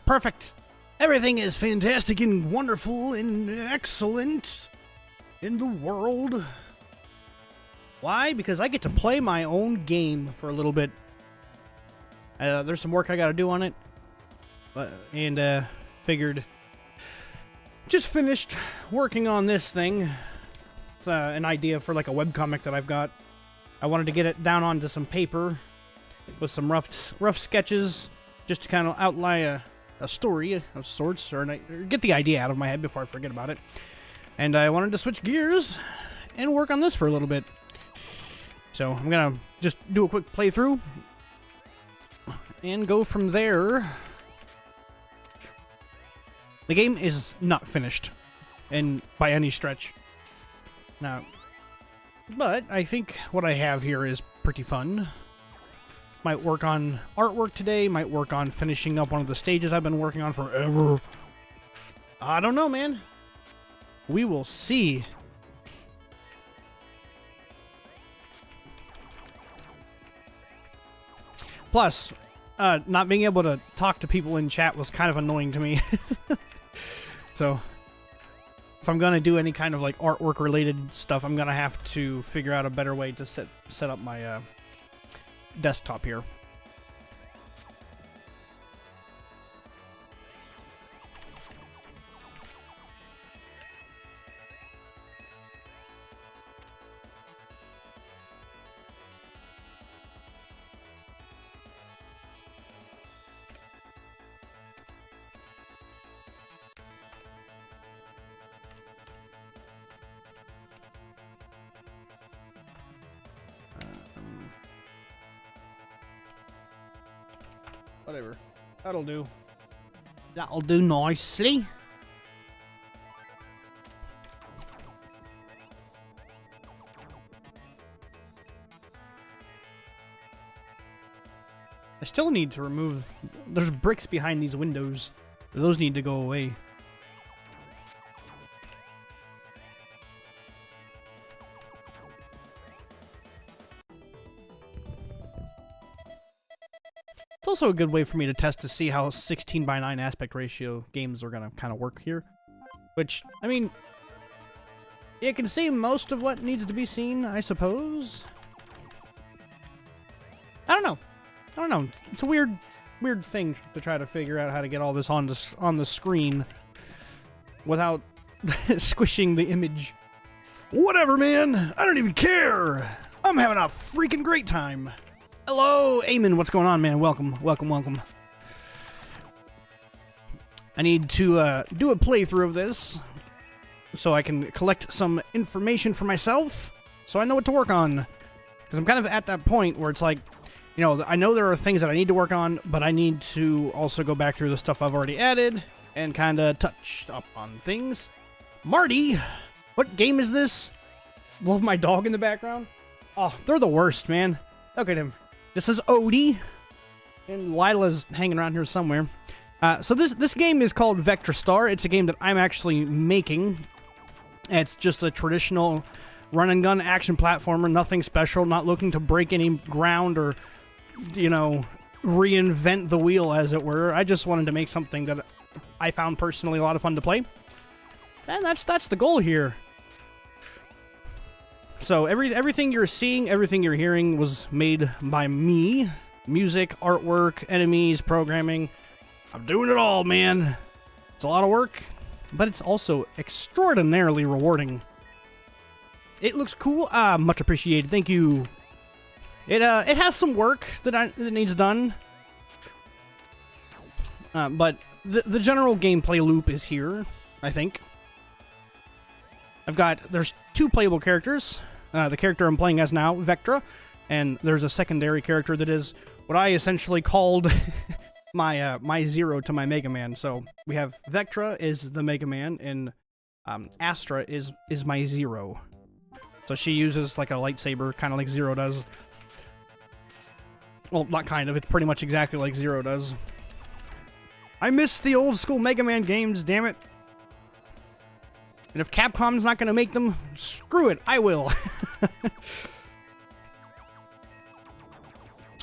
Perfect. Everything is fantastic and wonderful and excellent in the world. Why? Because I get to play my own game for a little bit. There's some work I gotta do on it. And figured... Just finished working on this thing. It's an idea for like a webcomic that I've got. I wanted to get it down onto some paper with some rough sketches just to kind of outline a story of sorts, or get the idea out of my head before I forget about it. And I wanted to switch gears and work on this for a little bit. So I'm gonna just do a quick playthrough and go from there. The game is not finished, and by any stretch. Now, but I think what I have here is pretty fun. Might work on artwork today, might work on finishing up one of the stages I've been working on forever. I don't know, man. We will see. Plus, not being able to talk to people in chat was kind of annoying to me. So, if I'm gonna do any kind of like artwork related stuff, I'm gonna have to figure out a better way to set up my desktop here. Whatever. That'll do. That'll do nicely. I still need to remove... There's bricks behind these windows. Those need to go away. It's also a good way for me to test to see how 16:9 aspect ratio games are gonna kind of work here. Which, I mean, you can see most of what needs to be seen, I suppose. I don't know. It's a weird thing to try to figure out how to get all this on the screen without squishing the image. Whatever, man. I don't even care. I'm having a freaking great time. Hello, Eamon. What's going on, man? Welcome. I need to do a playthrough of this so I can collect some information for myself so I know what to work on. Because I'm kind of at that point where it's like, you know, I know there are things that I need to work on, but I need to also go back through the stuff I've already added and kind of touch up on things. Marty, what game is this? Love my dog in the background. Oh, they're the worst, man. Look at him. This is Odie, and Lila's hanging around here somewhere. So this game is called Vectra Star. It's a game that I'm actually making. It's just a traditional run-and-gun action platformer, nothing special, not looking to break any ground or, you know, reinvent the wheel, as it were. I just wanted to make something that I found personally a lot of fun to play. And that's the goal here. So everything you're seeing, everything you're hearing was made by me. Music, artwork, enemies, programming. I'm doing it all, man. It's a lot of work, but it's also extraordinarily rewarding. It looks cool. Much appreciated. Thank you. It has some work that needs done. But the general gameplay loop is here, I think. There's two playable characters. The character I'm playing as now, Vectra, and there's a secondary character that is what I essentially called my Zero to my Mega Man. So we have Vectra is the Mega Man, and Astra is my Zero. So she uses like a lightsaber, kind of like Zero does. Well, not kind of. It's pretty much exactly like Zero does. I miss the old school Mega Man games, damn it. And if Capcom's not going to make them, screw it, I will.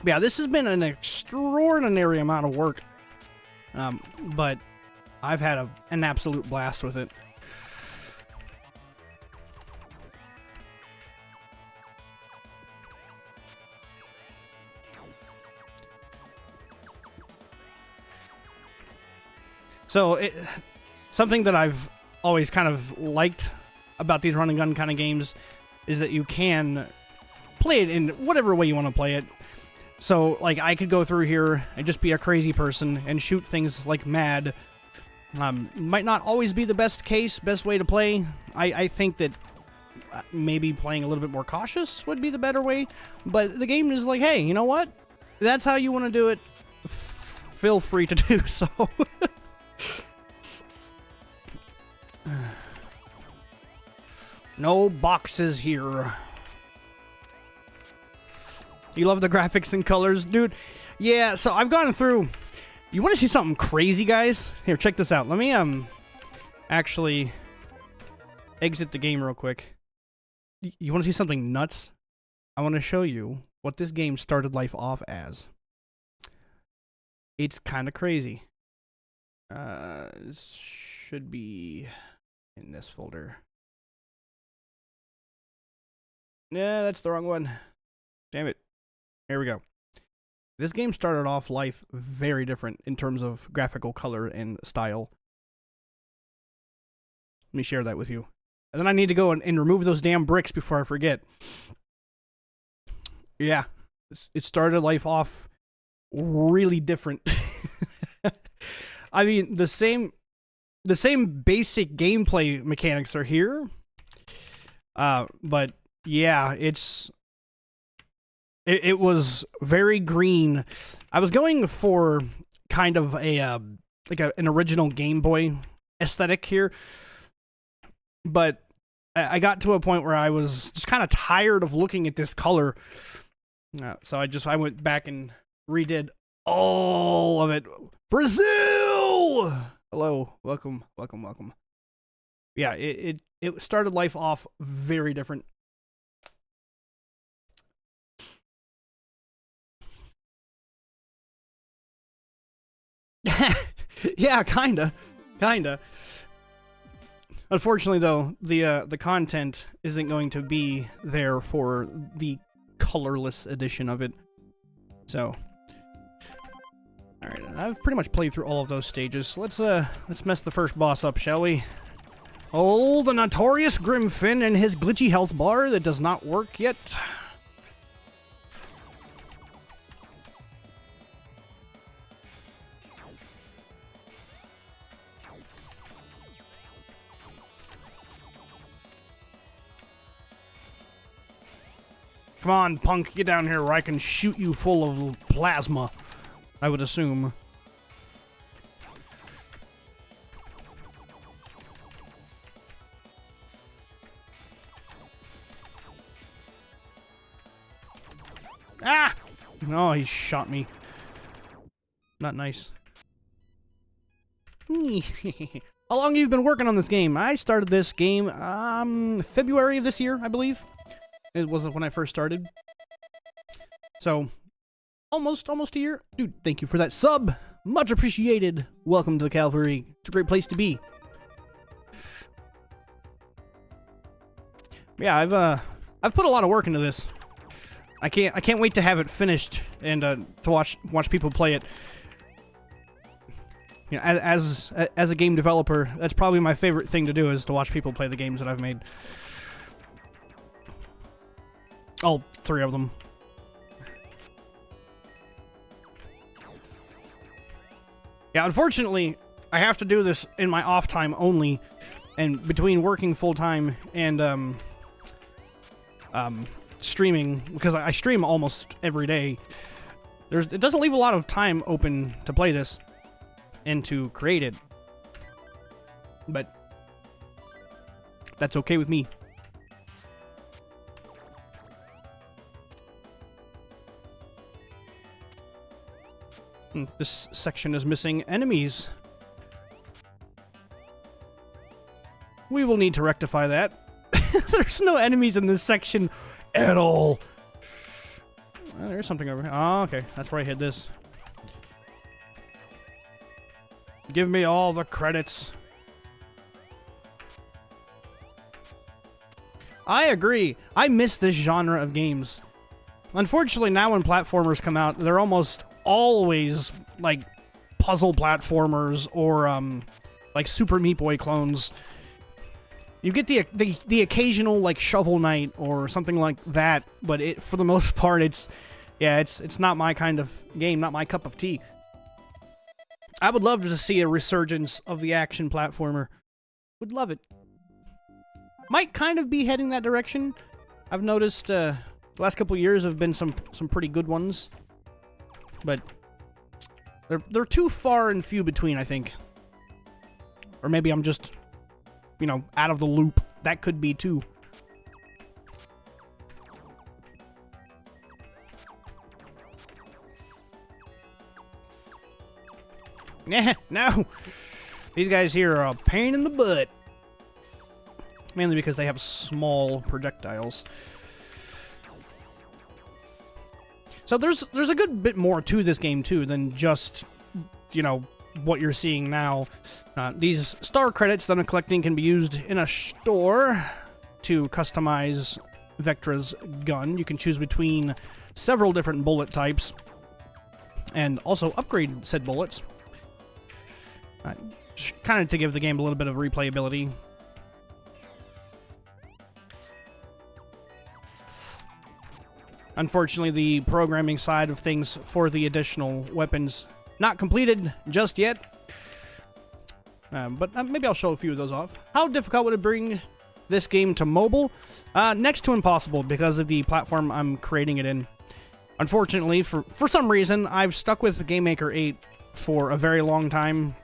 Yeah, this has been an extraordinary amount of work. but I've had an absolute blast with it. So something that I've always kind of liked about these run and gun kind of games is that you can play it in whatever way you want to play it. So, like, I could go through here and just be a crazy person and shoot things like mad. Might not always be the best way to play. I think that maybe playing a little bit more cautious would be the better way. But the game is like, hey, you know what? That's how you want to do it. Feel free to do so. No boxes here. You love the graphics and colors, dude? Yeah, so I've gone through... You want to see something crazy, guys? Here, check this out. Let me, actually exit the game real quick. You want to see something nuts? I want to show you what this game started life off as. It's kind of crazy. This should be in this folder. Yeah, that's the wrong one. Damn it. Here we go. This game started off life very different in terms of graphical color and style. Let me share that with you. And then I need to go and remove those damn bricks before I forget. Yeah. It started life off really different. I mean, the same basic gameplay mechanics are here. But yeah, it was very green. I was going for kind of an original Game Boy aesthetic here, but I got to a point where I was just kind of tired of looking at this color, so I went back and redid all of it. Brazil! Hello, welcome. Yeah, it started life off very different. Yeah, kinda. Unfortunately, though, the content isn't going to be there for the colorless edition of it. So, all right, I've pretty much played through all of those stages. So let's mess the first boss up, shall we? Oh, the notorious Grimfin and his glitchy health bar that does not work yet. Come on, punk, get down here where I can shoot you full of plasma, I would assume. Ah! Oh, he shot me. Not nice. How long have you been working on this game? I started this game, February of this year, I believe. It wasn't when I first started. So, almost a year. Dude, thank you for that sub. Much appreciated. Welcome to the Calvary. It's a great place to be. Yeah, I've put a lot of work into this. I can't wait to have it finished and to watch people play it. You know, as a game developer, that's probably my favorite thing to do, is to watch people play the games that I've made. All 3 of them. Yeah, unfortunately, I have to do this in my off time only, and between working full time and streaming, because I stream almost every day. It doesn't leave a lot of time open to play this and to create it, but that's okay with me. This section is missing enemies. We will need to rectify that. There's no enemies in this section at all. There's something over here. Oh, okay. That's where I hid this. Give me all the credits. I agree. I miss this genre of games. Unfortunately, now when platformers come out, they're almost always, like, puzzle platformers or, like, Super Meat Boy clones. You get the occasional, like, Shovel Knight or something like that, but for the most part, it's not my kind of game, not my cup of tea. I would love to see a resurgence of the action platformer. Would love it. Might kind of be heading that direction. I've noticed the last couple years have been some pretty good ones, but they're too far and few between, I think. Or maybe I'm just, you know, out of the loop. That could be too. Nah, no. These guys here are a pain in the butt. Mainly because they have small projectiles. So there's a good bit more to this game, too, than just, you know, what you're seeing now. These star credits that I'm collecting can be used in a store to customize Vectra's gun. You can choose between several different bullet types and also upgrade said bullets. Kind of to give the game a little bit of replayability. Unfortunately, the programming side of things for the additional weapons not completed just yet. But maybe I'll show a few of those off. How difficult would it bring this game to mobile? Next to impossible because of the platform I'm creating it in. Unfortunately, for some reason, I've stuck with GameMaker 8 for a very long time.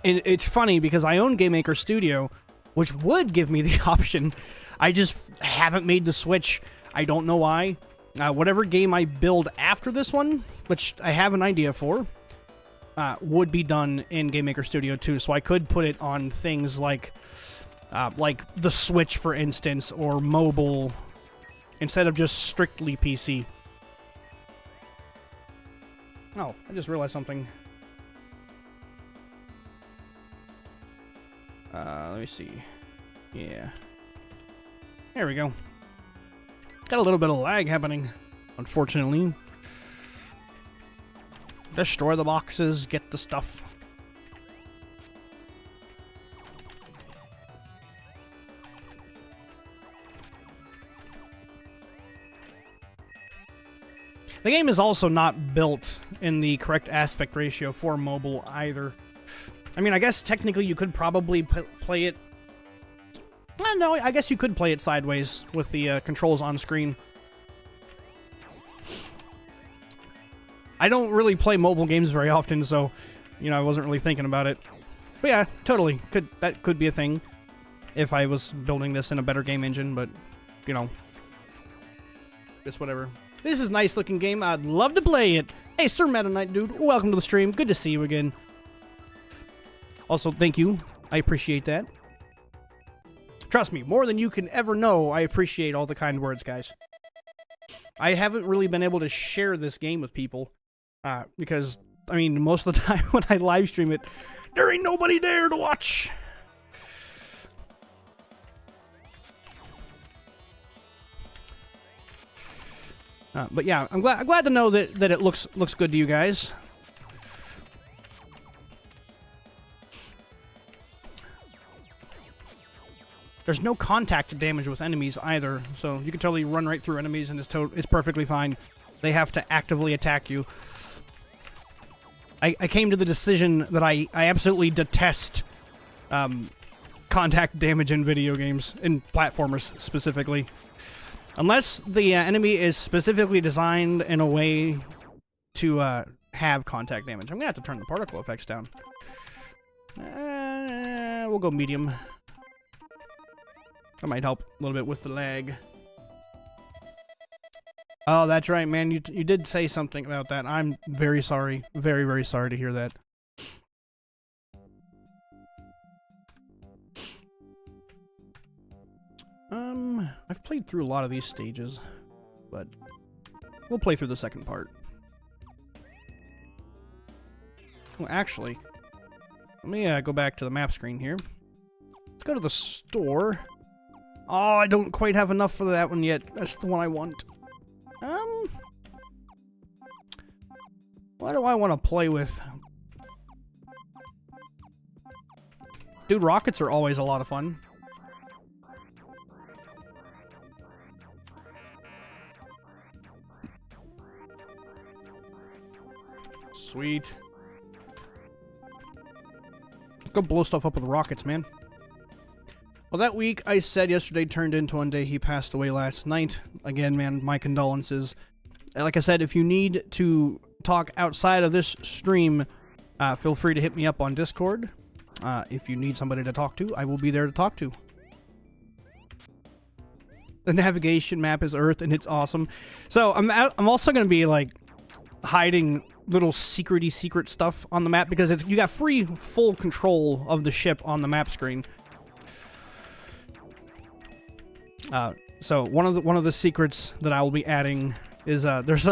And it's funny because I own GameMaker Studio, which would give me the option. I just haven't made the switch. I don't know why. Whatever game I build after this one, which I have an idea for, would be done in GameMaker Studio 2. So I could put it on things like the Switch, for instance, or mobile, instead of just strictly PC. Oh, I just realized something. Let me see. Yeah. There we go. Got a little bit of lag happening, unfortunately. Destroy the boxes, get the stuff. The game is also not built in the correct aspect ratio for mobile either. I mean, I guess technically you could probably play it... No, I guess you could play it sideways with the controls on screen. I don't really play mobile games very often, so, you know, I wasn't really thinking about it. But yeah, totally. That could be a thing if I was building this in a better game engine, but, you know, just whatever. This is a nice looking game. I'd love to play it. Hey, Sir Meta Knight, dude, welcome to the stream. Good to see you again. Also, thank you. I appreciate that. Trust me, more than you can ever know, I appreciate all the kind words, guys. I haven't really been able to share this game with people, because, I mean, most of the time when I live stream it, there ain't nobody there to watch. But yeah, I'm glad to know that it looks good to you guys. There's no contact damage with enemies either, so you can totally run right through enemies and it's perfectly fine. They have to actively attack you. I came to the decision that I absolutely detest contact damage in video games, in platformers specifically. Unless the enemy is specifically designed in a way to have contact damage. I'm gonna have to turn the particle effects down. We'll go medium. That might help a little bit with the lag. Oh, that's right, man. You did say something about that. I'm very sorry. Very, very sorry to hear that. I've played through a lot of these stages, but we'll play through the second part. Well, actually, Let me go back to the map screen here. Let's go to the store. Oh, I don't quite have enough for that one yet. That's the one I want. What do I want to play with? Dude, rockets are always a lot of fun. Sweet. Let's go blow stuff up with rockets, man. Well, that week I said yesterday turned into one day. He passed away last night. Again, man, my condolences. Like I said, if you need to talk outside of this stream, feel free to hit me up on Discord. If you need somebody to talk to, I will be there to talk to. The navigation map is Earth, and it's awesome. So I'm also going to be like hiding little secret stuff on the map because you got full control of the ship on the map screen. So one of the secrets that I will be adding is there's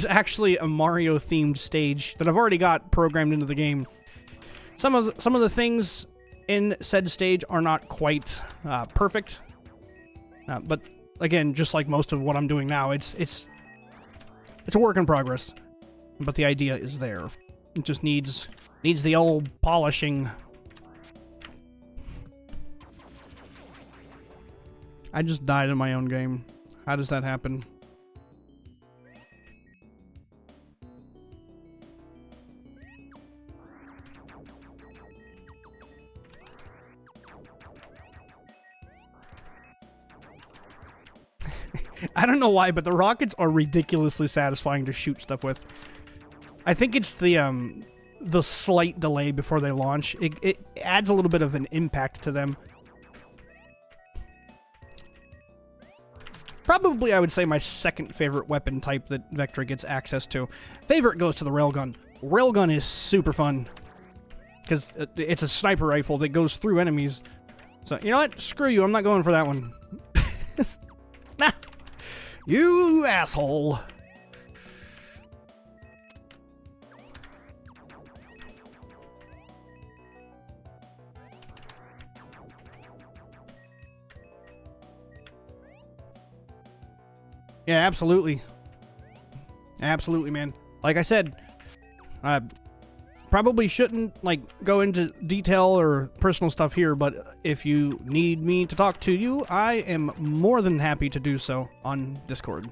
actually a Mario themed stage that I've already got programmed into the game. Some of the things in said stage are not quite perfect, but again, just like most of what I'm doing now, it's a work in progress. But the idea is there. It just needs the old polishing. I just died in my own game. How does that happen? I don't know why, but the rockets are ridiculously satisfying to shoot stuff with. I think it's the slight delay before they launch. It adds a little bit of an impact to them. Probably, I would say, my second favorite weapon type that Vectra gets access to. Favorite goes to the railgun. Railgun is super fun. Because it's a sniper rifle that goes through enemies. So, you know what? Screw you, I'm not going for that one. Nah. You asshole. Yeah, absolutely. Absolutely, man. Like I said, I probably shouldn't, like, go into detail or personal stuff here, but if you need me to talk to you, I am more than happy to do so on Discord.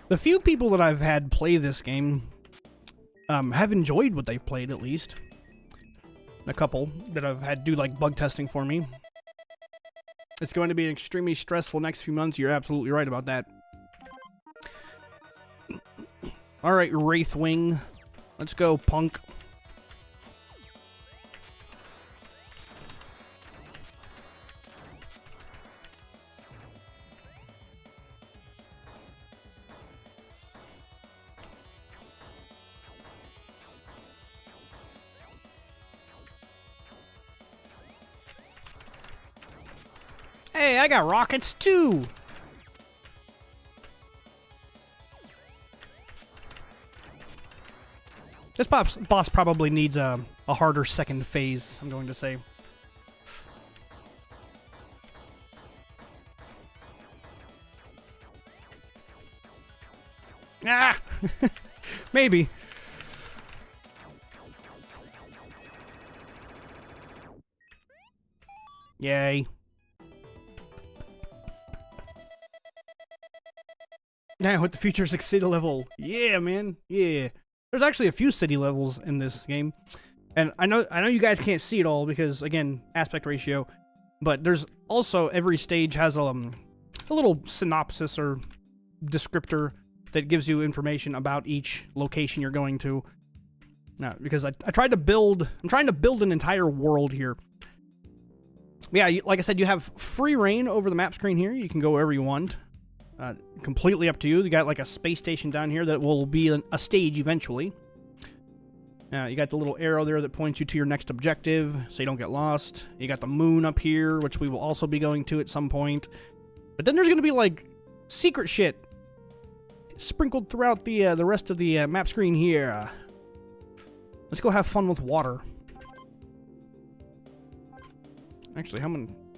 The few people that I've had play this game have enjoyed what they've played, at least. A couple that I've had do, like, bug testing for me. It's going to be an extremely stressful next few months. You're absolutely right about that. Alright, Wraithwing. Let's go, punk. Hey, I got rockets too! This boss probably needs a harder second phase, I'm going to say. Ah! Maybe. Yay. Now with the futuristic city level. Yeah, man. Yeah. There's actually a few city levels in this game. And I know you guys can't see it all because, again, aspect ratio. But there's also, every stage has a little synopsis or descriptor that gives you information about each location you're going to. Because I'm trying to build an entire world here. Yeah, like I said, you have free reign over the map screen here. You can go wherever you want. Completely up to you. You got like a space station down here that will be a stage eventually. You got the little arrow there that points you to your next objective, so you don't get lost. You got the moon up here, which we will also be going to at some point. But then there's going to be, like, secret shit sprinkled throughout the rest of the map screen here. Let's go have fun with water. Actually, how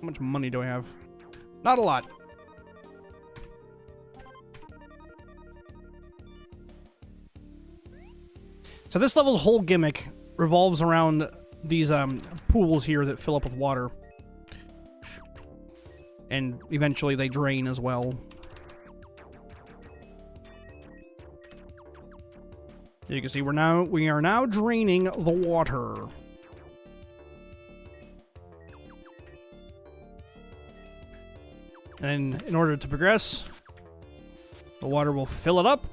much money do I have? Not a lot. So this level's whole gimmick revolves around these pools here that fill up with water. And eventually they drain as well. You can see we are now draining the water. And in order to progress, the water will fill it up,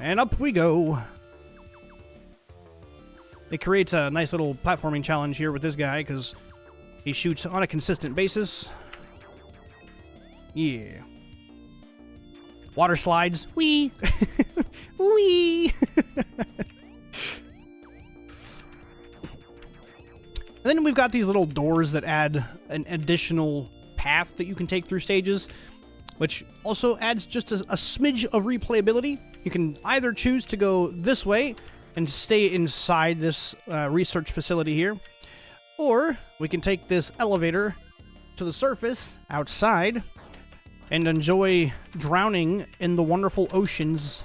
and up we go. It creates a nice little platforming challenge here with this guy, because he shoots on a consistent basis. Yeah. Water slides. Whee! Whee! And then we've got these little doors that add an additional path that you can take through stages, which also adds just a smidge of replayability. You can either choose to go this way and stay inside this research facility here, or we can take this elevator to the surface outside and enjoy drowning in the wonderful oceans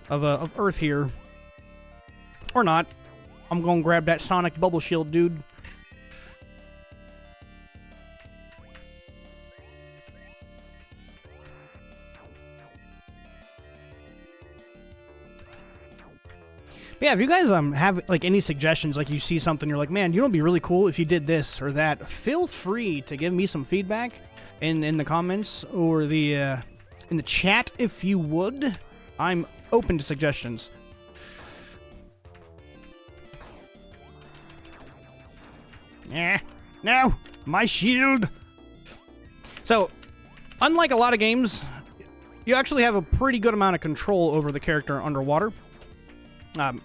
of Earth here. Or not. I'm gonna grab that sonic bubble shield, dude. Yeah, if you guys have like any suggestions, like you see something, you're like, man, you know, it'd be really cool if you did this or that, feel free to give me some feedback in the comments or the in the chat if you would. I'm open to suggestions. Yeah, no, my shield. So, unlike a lot of games, you actually have a pretty good amount of control over the character underwater.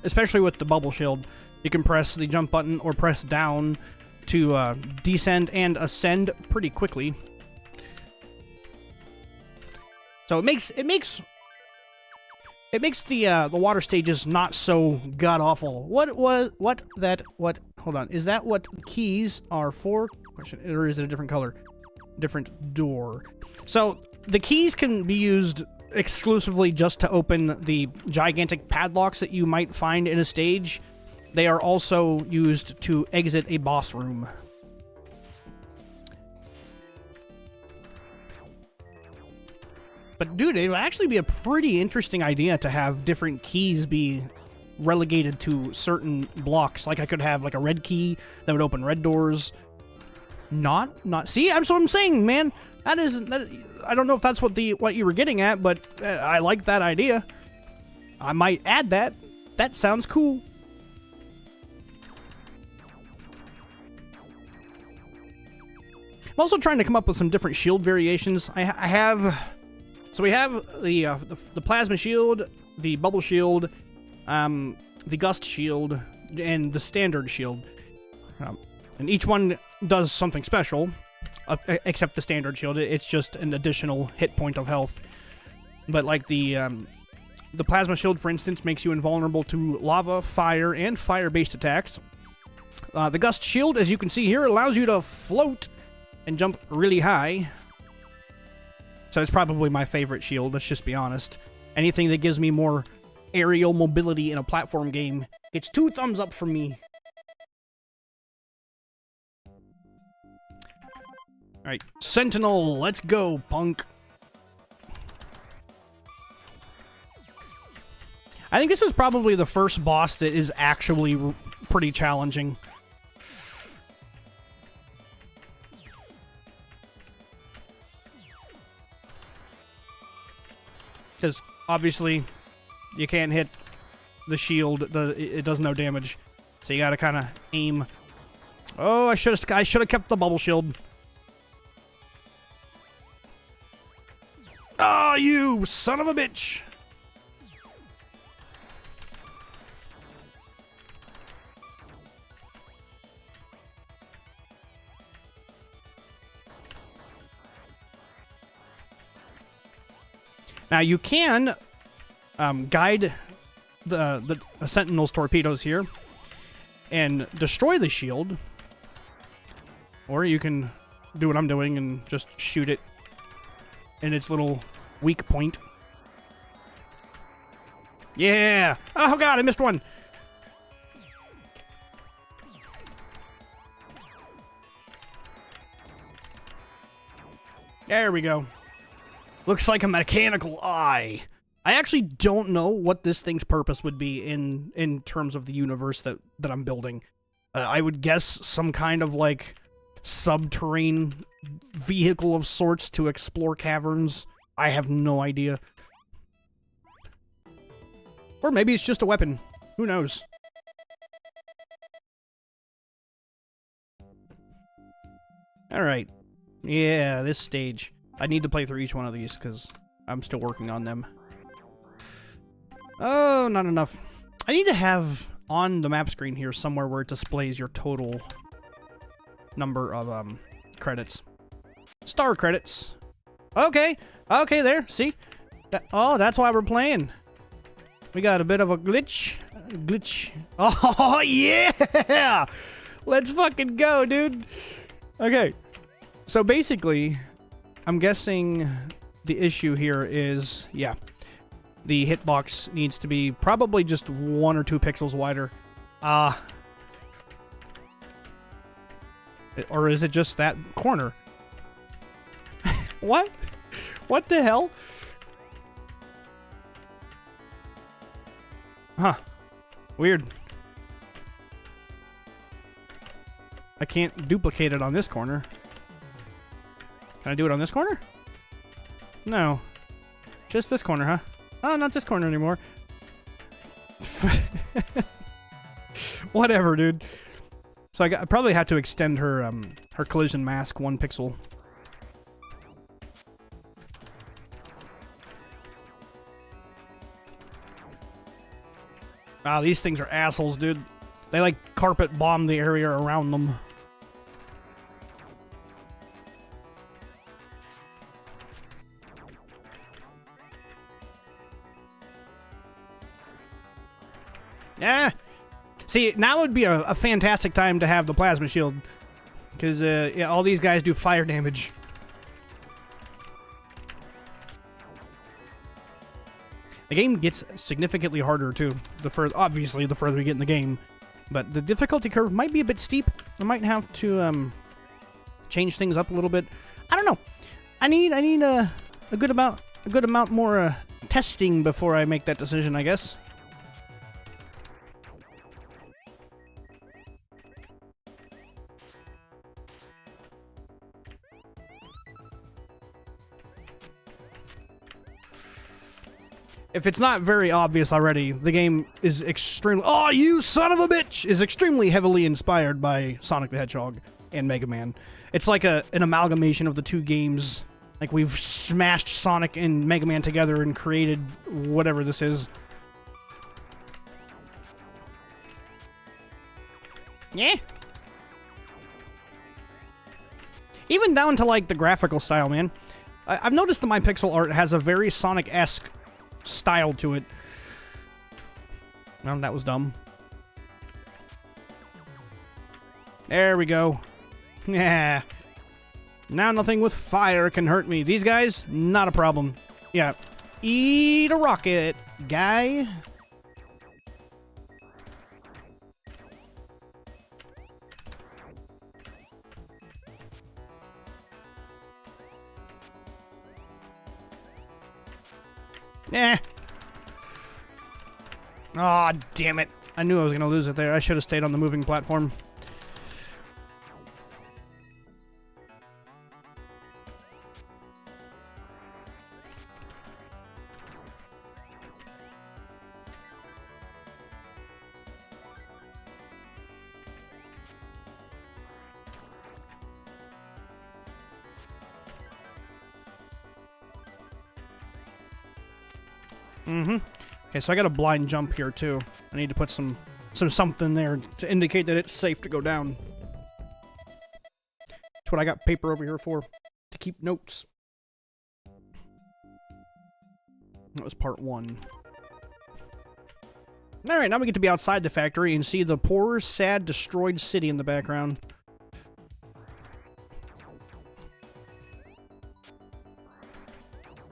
Especially with the bubble shield, you can press the jump button or press down to descend and ascend pretty quickly. So it makes the water stages not so god awful. Hold on, is that what keys are for? Question, or is it a different color? Different door. So the keys can be used exclusively just to open the gigantic padlocks that you might find in a stage. They are also used to exit a boss room. But dude, it would actually be a pretty interesting idea to have different keys be relegated to certain blocks. Like I could have like a red key that would open red doors. See, that's what I'm saying, man. I don't know if that's what you were getting at, but I like that idea. I might add that. That sounds cool. I'm also trying to come up with some different shield variations. We have the plasma shield, the bubble shield, the gust shield, and the standard shield. And each one does something special. Except the standard shield, it's just an additional hit point of health. But like the plasma shield, for instance, makes you invulnerable to lava, fire, and fire-based attacks. The gust shield, as you can see here, allows you to float and jump really high. So it's probably my favorite shield, let's just be honest. Anything that gives me more aerial mobility in a platform game gets 2 thumbs up from me. Alright, Sentinel, let's go, punk. I think this is probably the first boss that is actually pretty challenging. Because, obviously, you can't hit the shield, it does no damage. So you gotta kind of aim. Oh, I should have kept the bubble shield. Ah, you son of a bitch! Now you can guide the Sentinel's torpedoes here and destroy the shield, or you can do what I'm doing and just shoot it in its little weak point. Yeah! Oh god, I missed one! There we go. Looks like a mechanical eye. I actually don't know what this thing's purpose would be in terms of the universe that I'm building. I would guess some kind of, like, subterranean vehicle of sorts to explore caverns. I have no idea. Or maybe it's just a weapon. Who knows? Alright. Yeah, this stage. I need to play through each one of these because I'm still working on them. Oh, not enough. I need to have on the map screen here somewhere where it displays your total number of credits. Star credits. Okay. Okay, there. See? Oh, that's why we're playing. We got a bit of a glitch. Oh, yeah! Let's fucking go, dude. Okay. So basically, I'm guessing the issue here is, yeah, the hitbox needs to be probably just 1 or 2 pixels wider. Or is it just that corner? What? What the hell? Huh. Weird. I can't duplicate it on this corner. Can I do it on this corner? No. Just this corner, huh? Oh, not this corner anymore. Whatever, dude. So I probably have to extend her her collision mask 1 pixel. Ah, these things are assholes, dude. They like carpet bomb the area around them. Yeah. See, now would be a fantastic time to have the plasma shield. Because, yeah, all these guys do fire damage. The game gets significantly harder, too. Obviously, the further you get in the game. But the difficulty curve might be a bit steep. I might have to, change things up a little bit. I don't know. I need a good amount more, testing before I make that decision, I guess. If it's not very obvious already, the game is extremely— oh, you son of a bitch! Is extremely heavily inspired by Sonic the Hedgehog and Mega Man. It's like an amalgamation of the 2 games. Like, we've smashed Sonic and Mega Man together and created whatever this is. Yeah. Even down to, like, the graphical style, man. I've noticed that my pixel art has a very Sonic-esque style to it. Well, that was dumb. There we go. Yeah. Now nothing with fire can hurt me. These guys, not a problem. Yeah. Eat a rocket, guy. Eh. Aw, oh, damn it. I knew I was gonna lose it there. I should have stayed on the moving platform. Okay, so I got a blind jump here too. I need to put some something there to indicate that it's safe to go down. That's what I got paper over here for, to keep notes. That was part 1. Alright, now we get to be outside the factory and see the poor, sad, destroyed city in the background.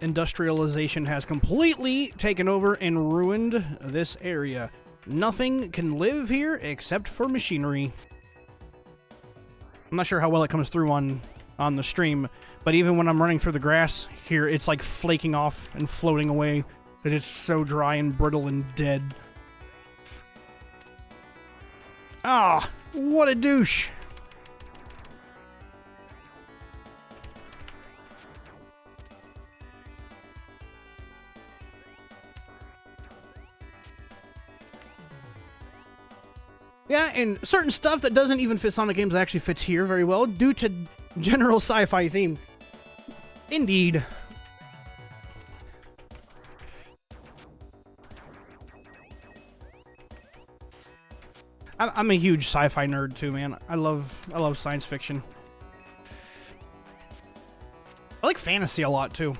Industrialization has completely taken over and ruined this area. Nothing can live here except for machinery. I'm not sure how well it comes through on the stream, but even when I'm running through the grass here, it's like flaking off and floating away because it's so dry and brittle and dead. Ah, what a douche. Yeah, and certain stuff that doesn't even fit Sonic games actually fits here very well due to general sci-fi theme. Indeed. I'm a huge sci-fi nerd too, man. I love science fiction. I like fantasy a lot too.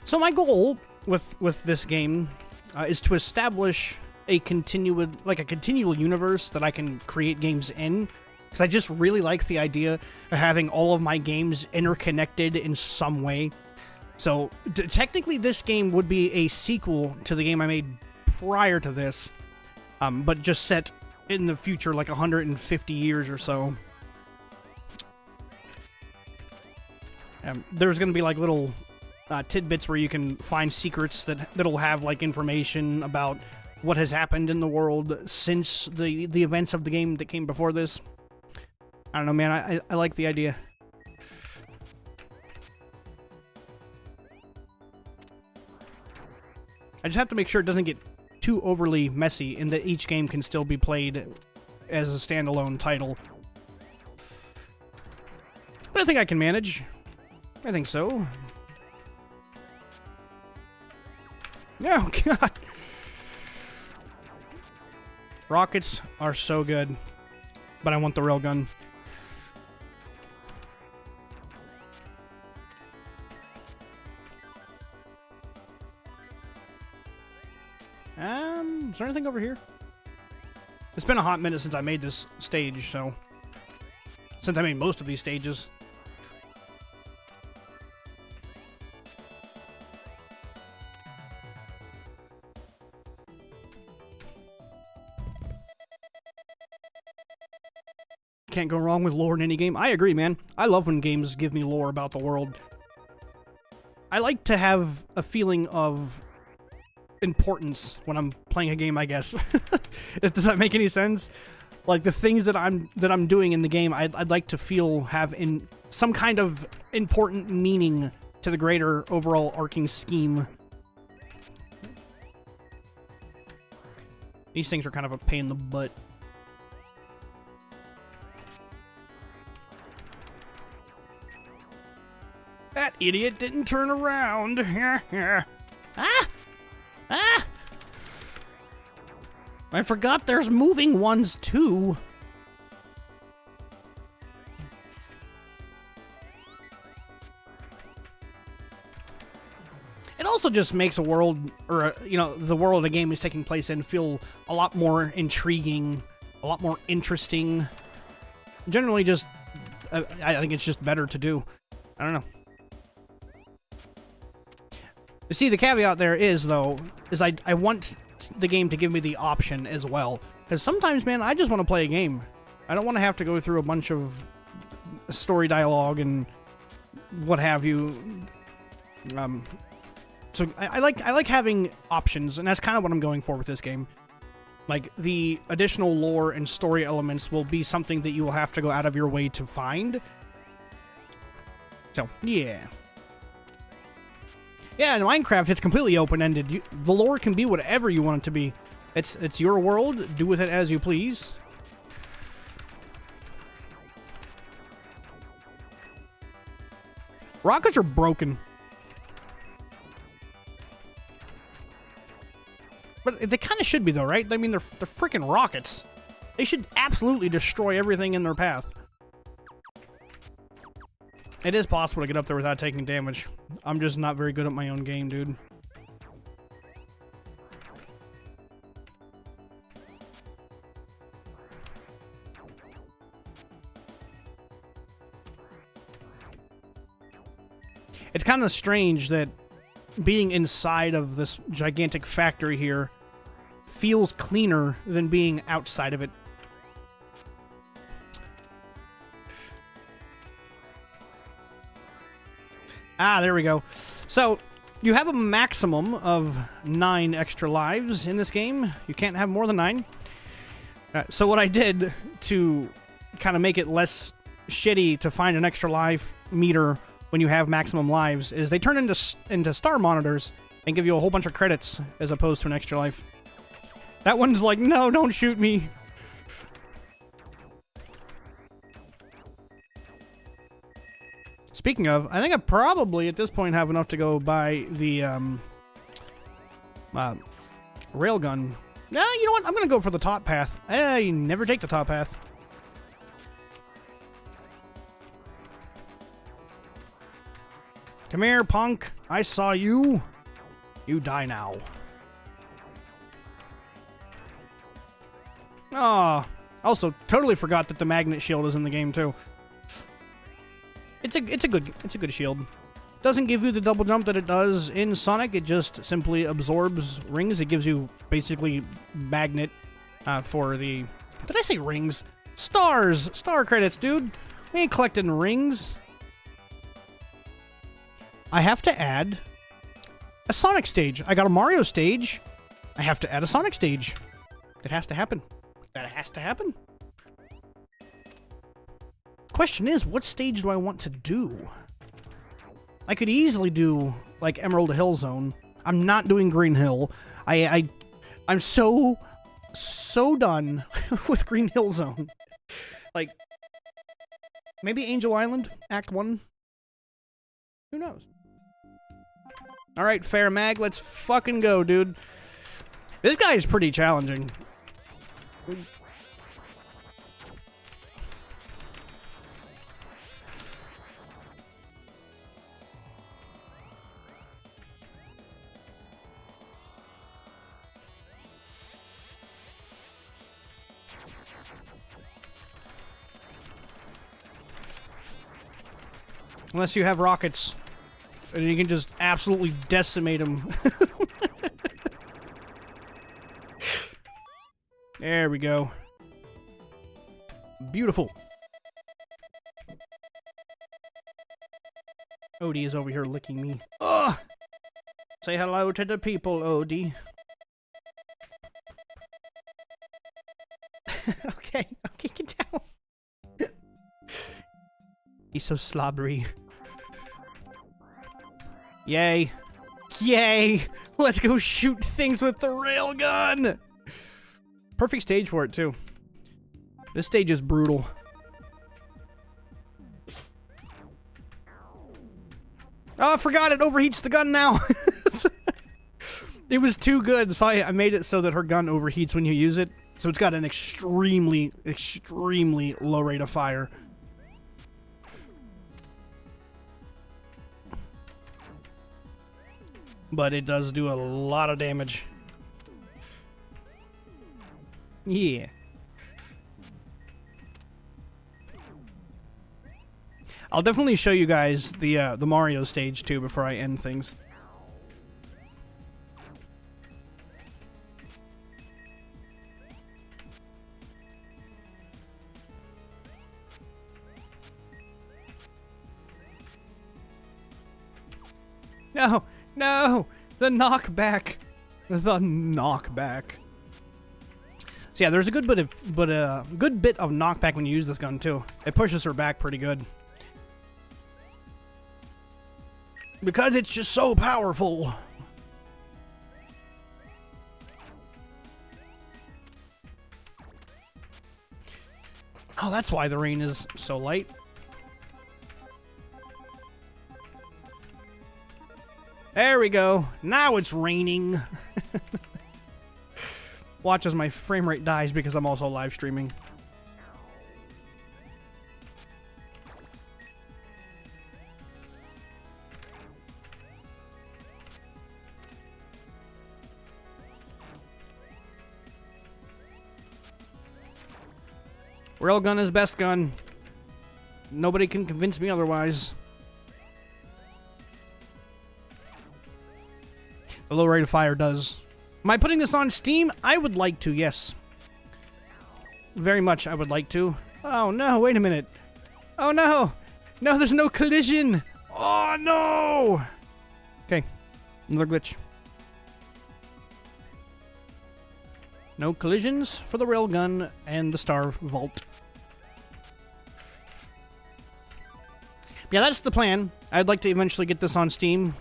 So my goal with this game is to establish a continual universe that I can create games in. Because I just really like the idea of having all of my games interconnected in some way. So, technically this game would be a sequel to the game I made prior to this, but just set in the future, like 150 years or so. There's going to be like little tidbits where you can find secrets that'll have like information about what has happened in the world since the events of the game that came before this. I don't know, man. I like the idea. I just have to make sure it doesn't get too overly messy and that each game can still be played as a standalone title. But I think I can manage. I think so. Oh, God. Rockets are so good. But I want the railgun. Is there anything over here? It's been a hot minute since I made this stage, so... Since I made most of these stages. Can't go wrong with lore in any game. I agree, man. I love when games give me lore about the world. I like to have a feeling of importance when I'm playing a game, I guess. Does that make any sense? Like the things that I'm doing in the game, I'd like to feel have in some kind of important meaning to the greater overall arcing scheme. These things are kind of a pain in the butt. That idiot didn't turn around. Ah! Ah! I forgot there's moving ones too. It also just makes a world, or the world a game is taking place in, feel a lot more intriguing, a lot more interesting. Generally, just I think it's just better to do. I don't know. You see, the caveat there is, though, is I want the game to give me the option as well. Because sometimes, man, I just want to play a game. I don't want to have to go through a bunch of story dialogue and what have you. So I like having options, and that's kind of what I'm going for with this game. Like, the additional lore and story elements will be something that you will have to go out of your way to find. So, yeah. Yeah, in Minecraft, it's completely open-ended. The lore can be whatever you want it to be. It's your world. Do with it as you please. Rockets are broken. But they kind of should be, though, right? I mean, they're freaking rockets. They should absolutely destroy everything in their path. It is possible to get up there without taking damage. I'm just not very good at my own game, dude. It's kind of strange that being inside of this gigantic factory here feels cleaner than being outside of it. Ah, there we go. So, you have a maximum of 9 extra lives in this game. You can't have more than 9. So what I did to kind of make it less shitty to find an extra life meter when you have maximum lives is they turn into star monitors and give you a whole bunch of credits as opposed to an extra life. That one's like, no, don't shoot me. Speaking of, I think I probably at this point have enough to go buy the railgun. Nah, you know what? I'm gonna go for the top path. You never take the top path. Come here, punk. I saw you. You die now. Ah, also totally forgot that the magnet shield is in the game too. It's a good shield. Doesn't give you the double jump that it does in Sonic. It just simply absorbs rings. It gives you basically magnet for the. Did I say rings? Stars, star credits, dude. We ain't collecting rings. I have to add a Sonic stage. I got a Mario stage. I have to add a Sonic stage. It has to happen. That has to happen. Question is, what stage do I want to do? I could easily do, like, Emerald Hill Zone. I'm not doing Green Hill. I'm so done with Green Hill Zone. Like, maybe Angel Island, Act 1? Who knows? Alright, Fair Mag, let's fucking go, dude. This guy is pretty challenging. Unless you have rockets. And you can just absolutely decimate them. There we go. Beautiful. Odie is over here licking me. Ugh! Say hello to the people, Odie. Okay, get down. He's so slobbery. Yay. Yay! Let's go shoot things with the railgun! Perfect stage for it, too. This stage is brutal. Oh, I forgot it overheats the gun now! It was too good, so I made it so that her gun overheats when you use it. So it's got an extremely, extremely low rate of fire. But it does do a lot of damage. Yeah. I'll definitely show you guys the Mario stage too before I end things. No, no, the knockback, the knockback. So yeah, there's a good bit of knockback when you use this gun too. It pushes her back pretty good because it's just so powerful. Oh, that's why the rain is so light. There we go. Now it's raining. watch as my frame rate dies because I'm also live streaming. Railgun is best gun. Nobody can convince me otherwise. The low rate of fire does. Am I putting this on Steam? I would like to, yes. Very much I would like to. Oh no, wait a minute. Oh no! No, there's no collision! Oh no! Okay, another glitch. No collisions for the railgun and the Star Vault. Yeah, that's the plan. I'd like to eventually get this on Steam.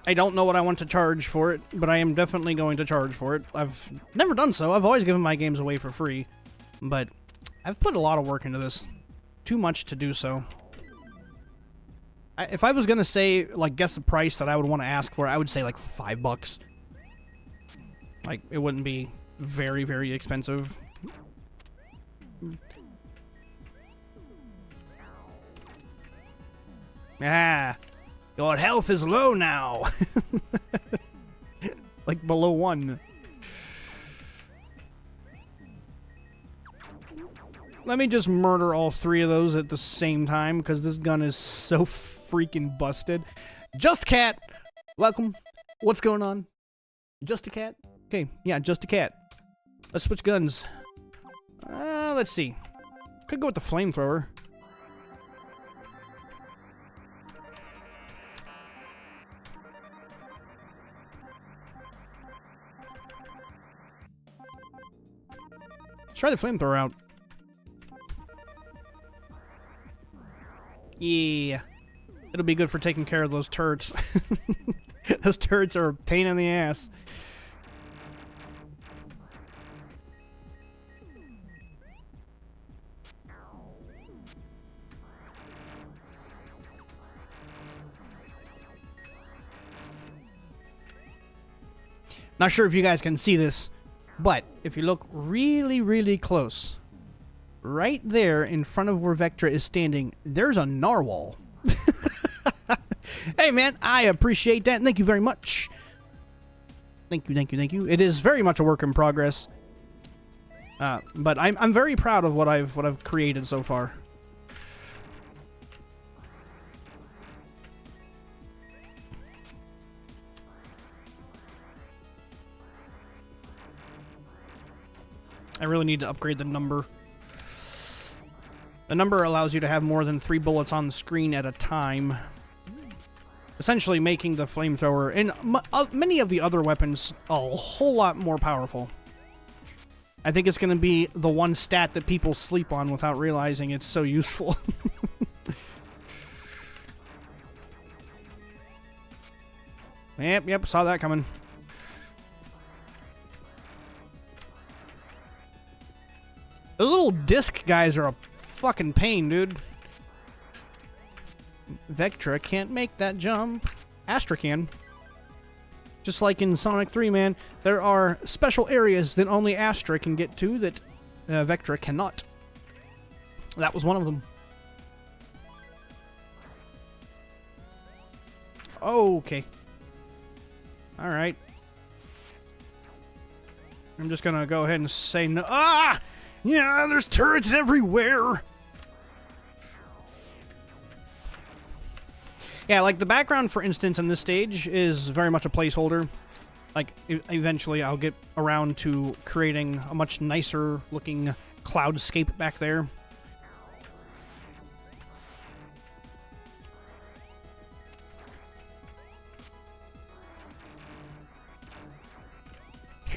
I don't know what I want to charge for it, but I am definitely going to charge for it. I've never done so. I've always given my games away for free, but I've put a lot of work into this. Too much to do so. If I was gonna say, like, guess the price that I would want to ask for, I would say like $5. Like, it wouldn't be very, very expensive. Ah, your health is low now. Like below 1. Let me just murder all 3 of those at the same time, because this gun is so freaking busted. Just Cat, welcome. What's going on? Just a cat? Okay, yeah, just a cat. Let's switch guns. Let's see. Could go with the flamethrower. Let's try the flamethrower out. Yeah. It'll be good for taking care of those turrets. Those turrets are a pain in the ass. Not sure if you guys can see this, but if you look really, really close, right there in front of where Vectra is standing, there's a narwhal. Hey man, I appreciate that. Thank you very much. Thank you, thank you, thank you. It is very much a work in progress. But I'm very proud of what I've created so far. I really need to upgrade the number. The number allows you to have more than 3 bullets on the screen at a time, essentially making the flamethrower and many of the other weapons a whole lot more powerful. I think it's going to be the one stat that people sleep on without realizing it's so useful. Yep, saw that coming. Those little disc guys are a fucking pain, dude. Vectra can't make that jump. Astra can. Just like in Sonic 3, man, there are special areas that only Astra can get to that Vectra cannot. That was one of them. Okay. Alright. I'm just gonna go ahead and say no. Ah! Yeah, there's turrets everywhere! Yeah, like the background, for instance, in this stage is very much a placeholder. Like, eventually I'll get around to creating a much nicer looking cloudscape back there.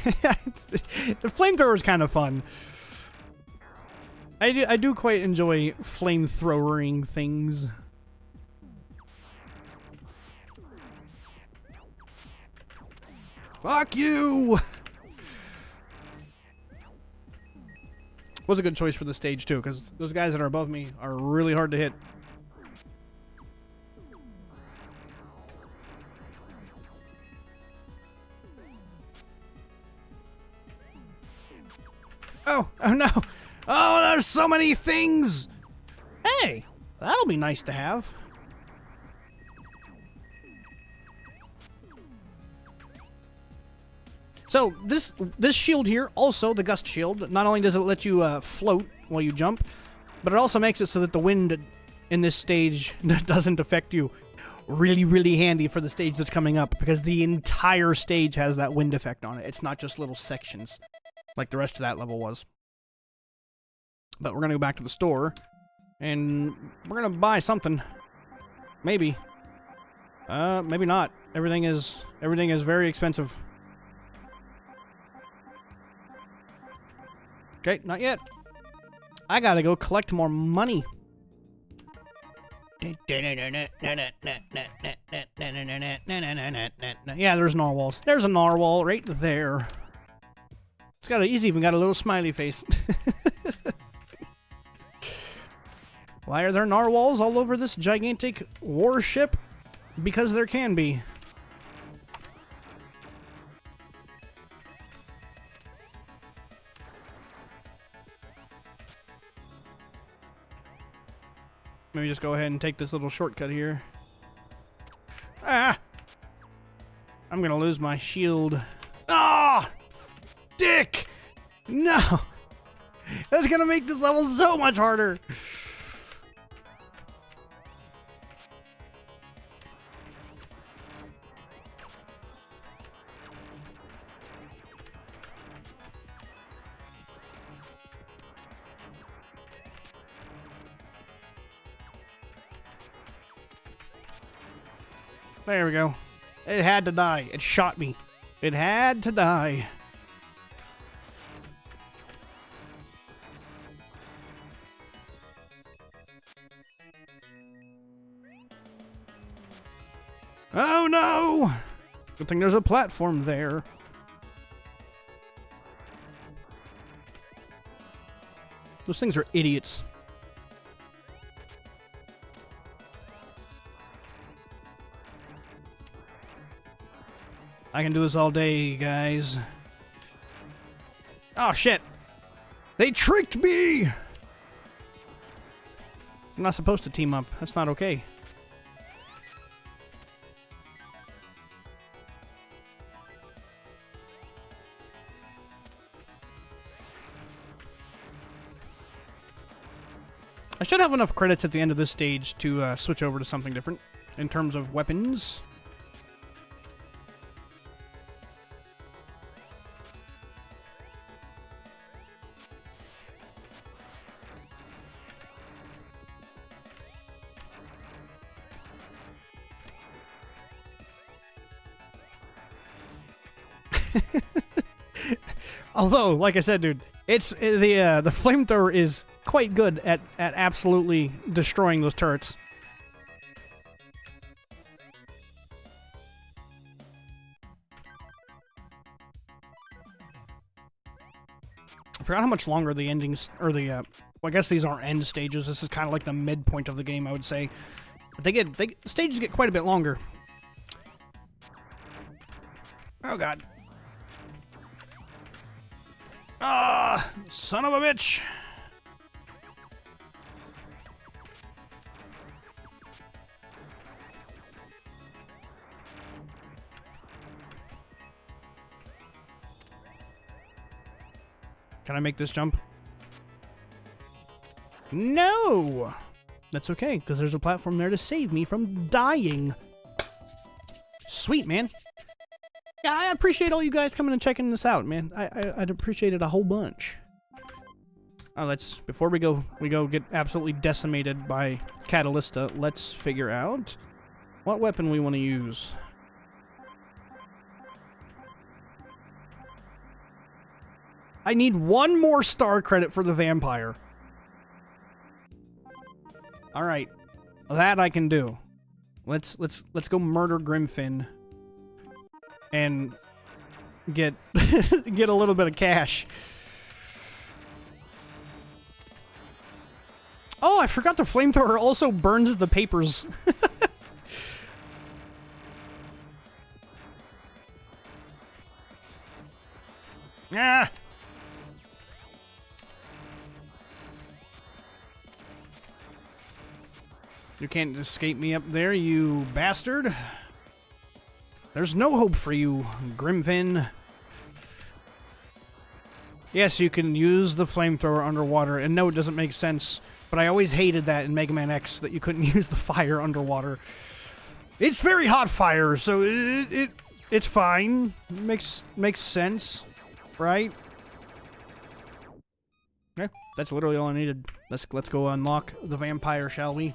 The flamethrower is kind of fun. I do quite enjoy flamethrowering things. Fuck you! Was a good choice for the stage too, because those guys that are above me are really hard to hit. Oh, oh no. Oh, there's so many things. Hey, that'll be nice to have. So this shield here, also the gust shield, not only does it let you float while you jump, but it also makes it so that the wind in this stage doesn't affect you. Really, really handy for the stage that's coming up, because the entire stage has that wind effect on it. It's not just little sections like the rest of that level was. But we're gonna go back to the store, and we're gonna buy something. Maybe. Maybe not. Everything is very expensive. Okay, not yet. I gotta go collect more money. Yeah, there's narwhals. There's a narwhal right there. He's even got a little smiley face. Why are there narwhals all over this gigantic warship? Because there can be. Maybe just go ahead and take this little shortcut here. Ah! I'm gonna lose my shield. Ah! Dick! No! That's gonna make this level so much harder! There we go. It had to die. It shot me. It had to die. Oh no! Good thing there's a platform there. Those things are idiots. I can do this all day, guys. Oh, shit. They tricked me! I'm not supposed to team up. That's not okay. I should have enough credits at the end of this stage to switch over to something different in terms of weapons. Although, like I said, dude, it's the flamethrower is quite good at absolutely destroying those turrets. I forgot how much longer the endings, or the, well, I guess these aren't end stages. This is kind of like the midpoint of the game, I would say. But stages get quite a bit longer. Oh, God. Ah, son of a bitch. Can I make this jump? No! That's okay, because there's a platform there to save me from dying. Sweet, man. Yeah, I appreciate all you guys coming and checking this out, man. I'd appreciate it a whole bunch. Oh, before we go get absolutely decimated by Catalysta, let's figure out what weapon we want to use. I need one more star credit for the vampire. All right, that I can do. Let's go murder Grimfin and get get a little bit of cash. Oh, I forgot the flamethrower also burns the papers. Ah. You can't escape me up there, you bastard. There's no hope for you, Grimfin. Yes, you can use the flamethrower underwater, and no, it doesn't make sense, but I always hated that in Mega Man X, that you couldn't use the fire underwater. It's very hot fire, so it's fine. Makes sense, right? Okay, that's literally all I needed. Let's go unlock the vampire, shall we?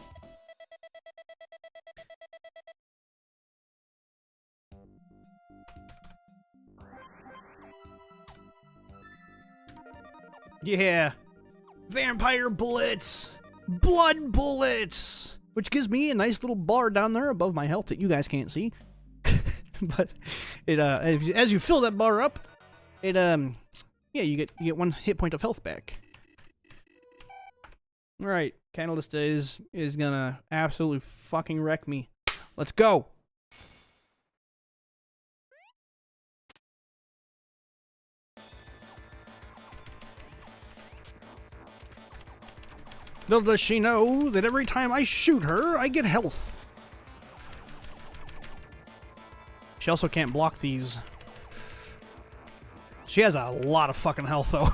Yeah. Vampire bullets! Blood bullets! Which gives me a nice little bar down there above my health that you guys can't see. But it as you fill that bar up, it yeah, you get 1 hit point of health back. Alright, Catalyst is gonna absolutely fucking wreck me. Let's go! Little does she know that every time I shoot her, I get health. She also can't block these. She has a lot of fucking health, though.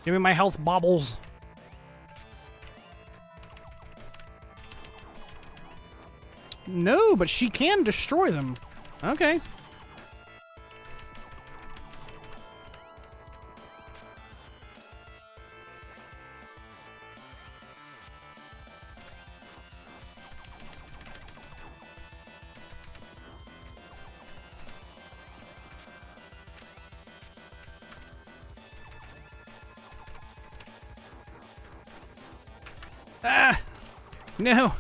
Give me my health baubles. No, but she can destroy them. Okay. Ah! No!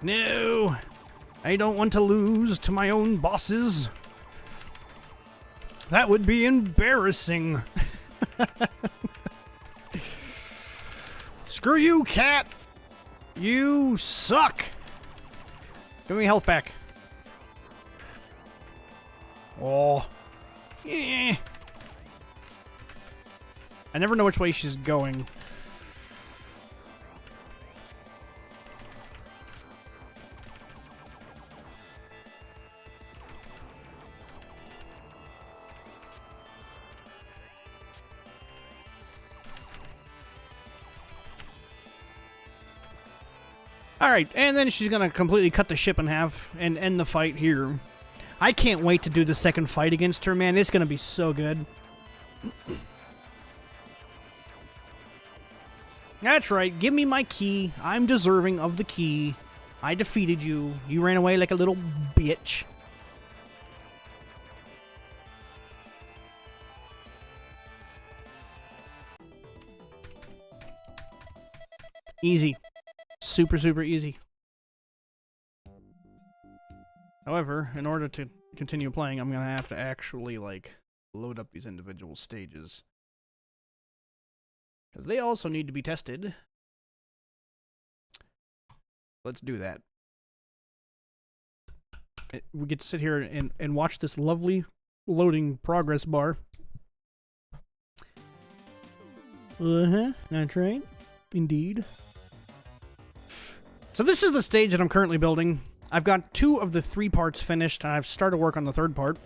No! I don't want to lose to my own bosses. That would be embarrassing. Screw you, cat! You suck! Give me health back. Oh. Yeah. I never know which way she's going. Alright, and then she's gonna completely cut the ship in half and end the fight here. I can't wait to do the second fight against her, man. It's gonna be so good. That's right, give me my key. I'm deserving of the key. I defeated you. You ran away like a little bitch. Easy. Super, super easy. However, in order to continue playing, I'm gonna have to actually, like, load up these individual stages. Because they also need to be tested. Let's do that. We get to sit here and watch this lovely loading progress bar. Uh-huh, that's right. Indeed. So this is the stage that I'm currently building. I've got 2 of the 3 parts finished, and I've started work on the 3rd part.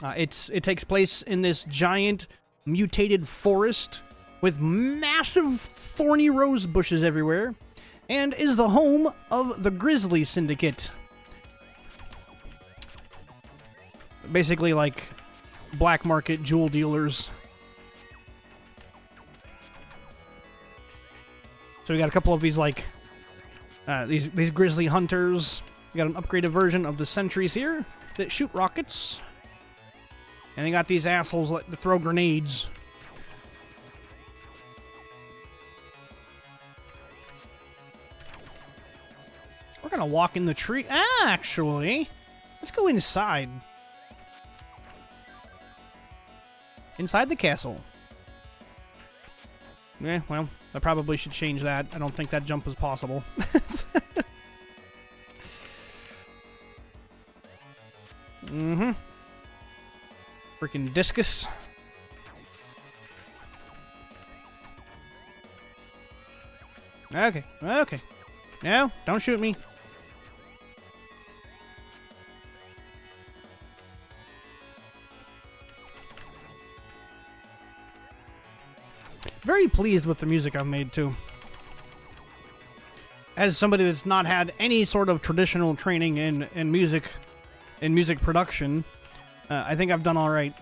It takes place in this giant, mutated forest with massive thorny rose bushes everywhere, and is the home of the Grizzly Syndicate. Basically like black market jewel dealers. So we got a couple of these, like, these grizzly hunters. We got an upgraded version of the sentries here that shoot rockets. And they got these assholes that throw grenades. We're gonna walk in the tree. Actually, let's go inside. Inside the castle. Well, I probably should change that. I don't think that jump is possible. Mm-hmm. Freaking discus. Okay, okay. No, don't shoot me. Very pleased with the music I've made, too. As somebody that's not had any sort of traditional training in music production, I think I've done all right.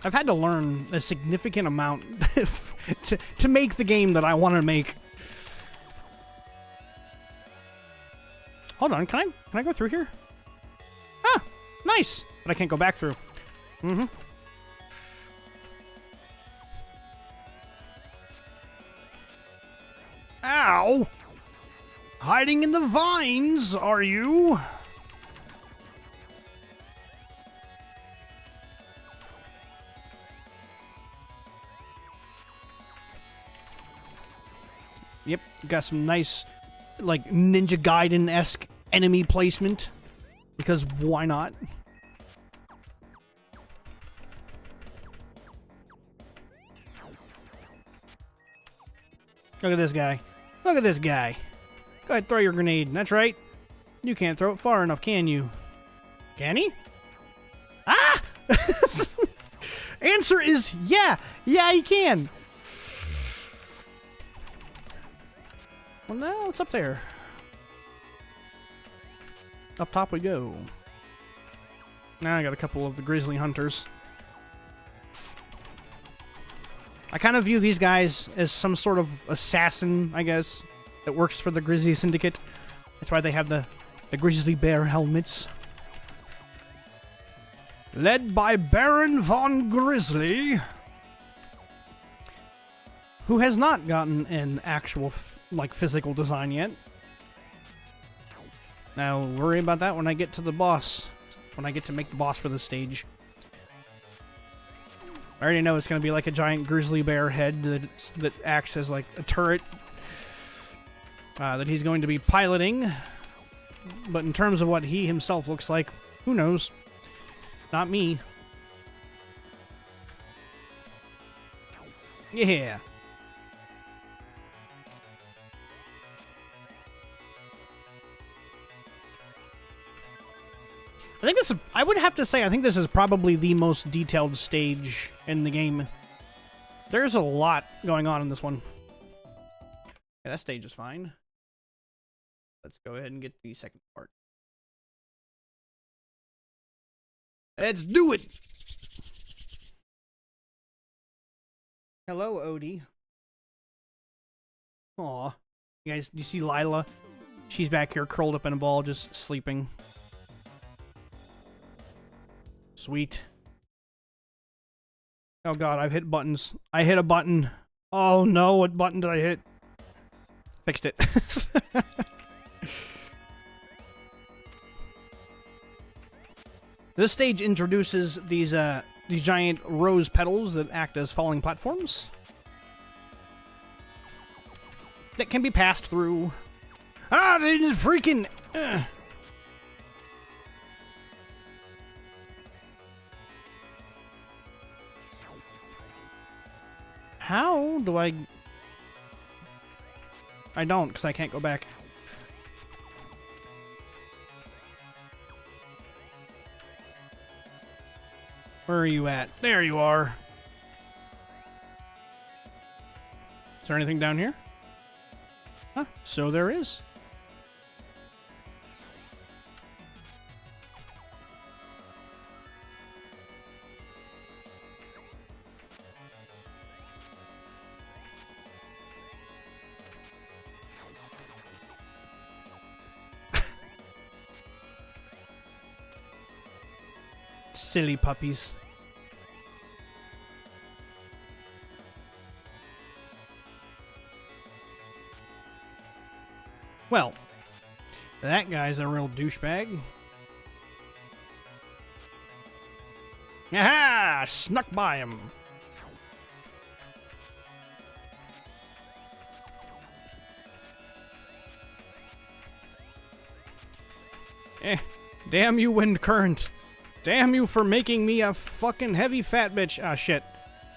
I've had to learn a significant amount to make the game that I want to make. Hold on, can I go through here? Ah, nice! But I can't go back through. Mm-hmm. Ow! Hiding in the vines, are you? Yep, got some nice, like, Ninja Gaiden-esque enemy placement. Because why not? Look at this guy. Look at this guy. Go ahead, throw your grenade. That's right. You can't throw it far enough, can you? Can he? Ah! Answer is yeah. Yeah, he can. Well, now it's up there. Up top we go. Now I got a couple of the grizzly hunters. I kind of view these guys as some sort of assassin, I guess, that works for the Grizzly Syndicate. That's why they have the grizzly bear helmets. Led by Baron von Grizzly, who has not gotten an actual, like, physical design yet. I'll worry about that when I get to the boss, when I get to make the boss for this stage. I already know it's going to be like a giant grizzly bear head that acts as like a turret that he's going to be piloting. But in terms of what he himself looks like, who knows? Not me. Yeah. I think this is, I would have to say, I think this is probably the most detailed stage in the game. There's a lot going on in this one. Yeah, that stage is fine. Let's go ahead and get the second part. Let's do it! Hello, Odie. Aw. You guys, do you see Lila? She's back here curled up in a ball, just sleeping. Sweet. Oh god, I've hit buttons. I hit a button. Oh no, what button did I hit? Fixed it. This stage introduces these giant rose petals that act as falling platforms that can be passed through. Ah, they just freaking... How do I don't, because I can't go back. Where are you at? There you are. Is there anything down here? Huh, so there is. Silly puppies. Well, that guy's a real douchebag. Aha! Snuck by him. Damn you, wind current. Damn you for making me a fucking heavy fat bitch. Ah, shit.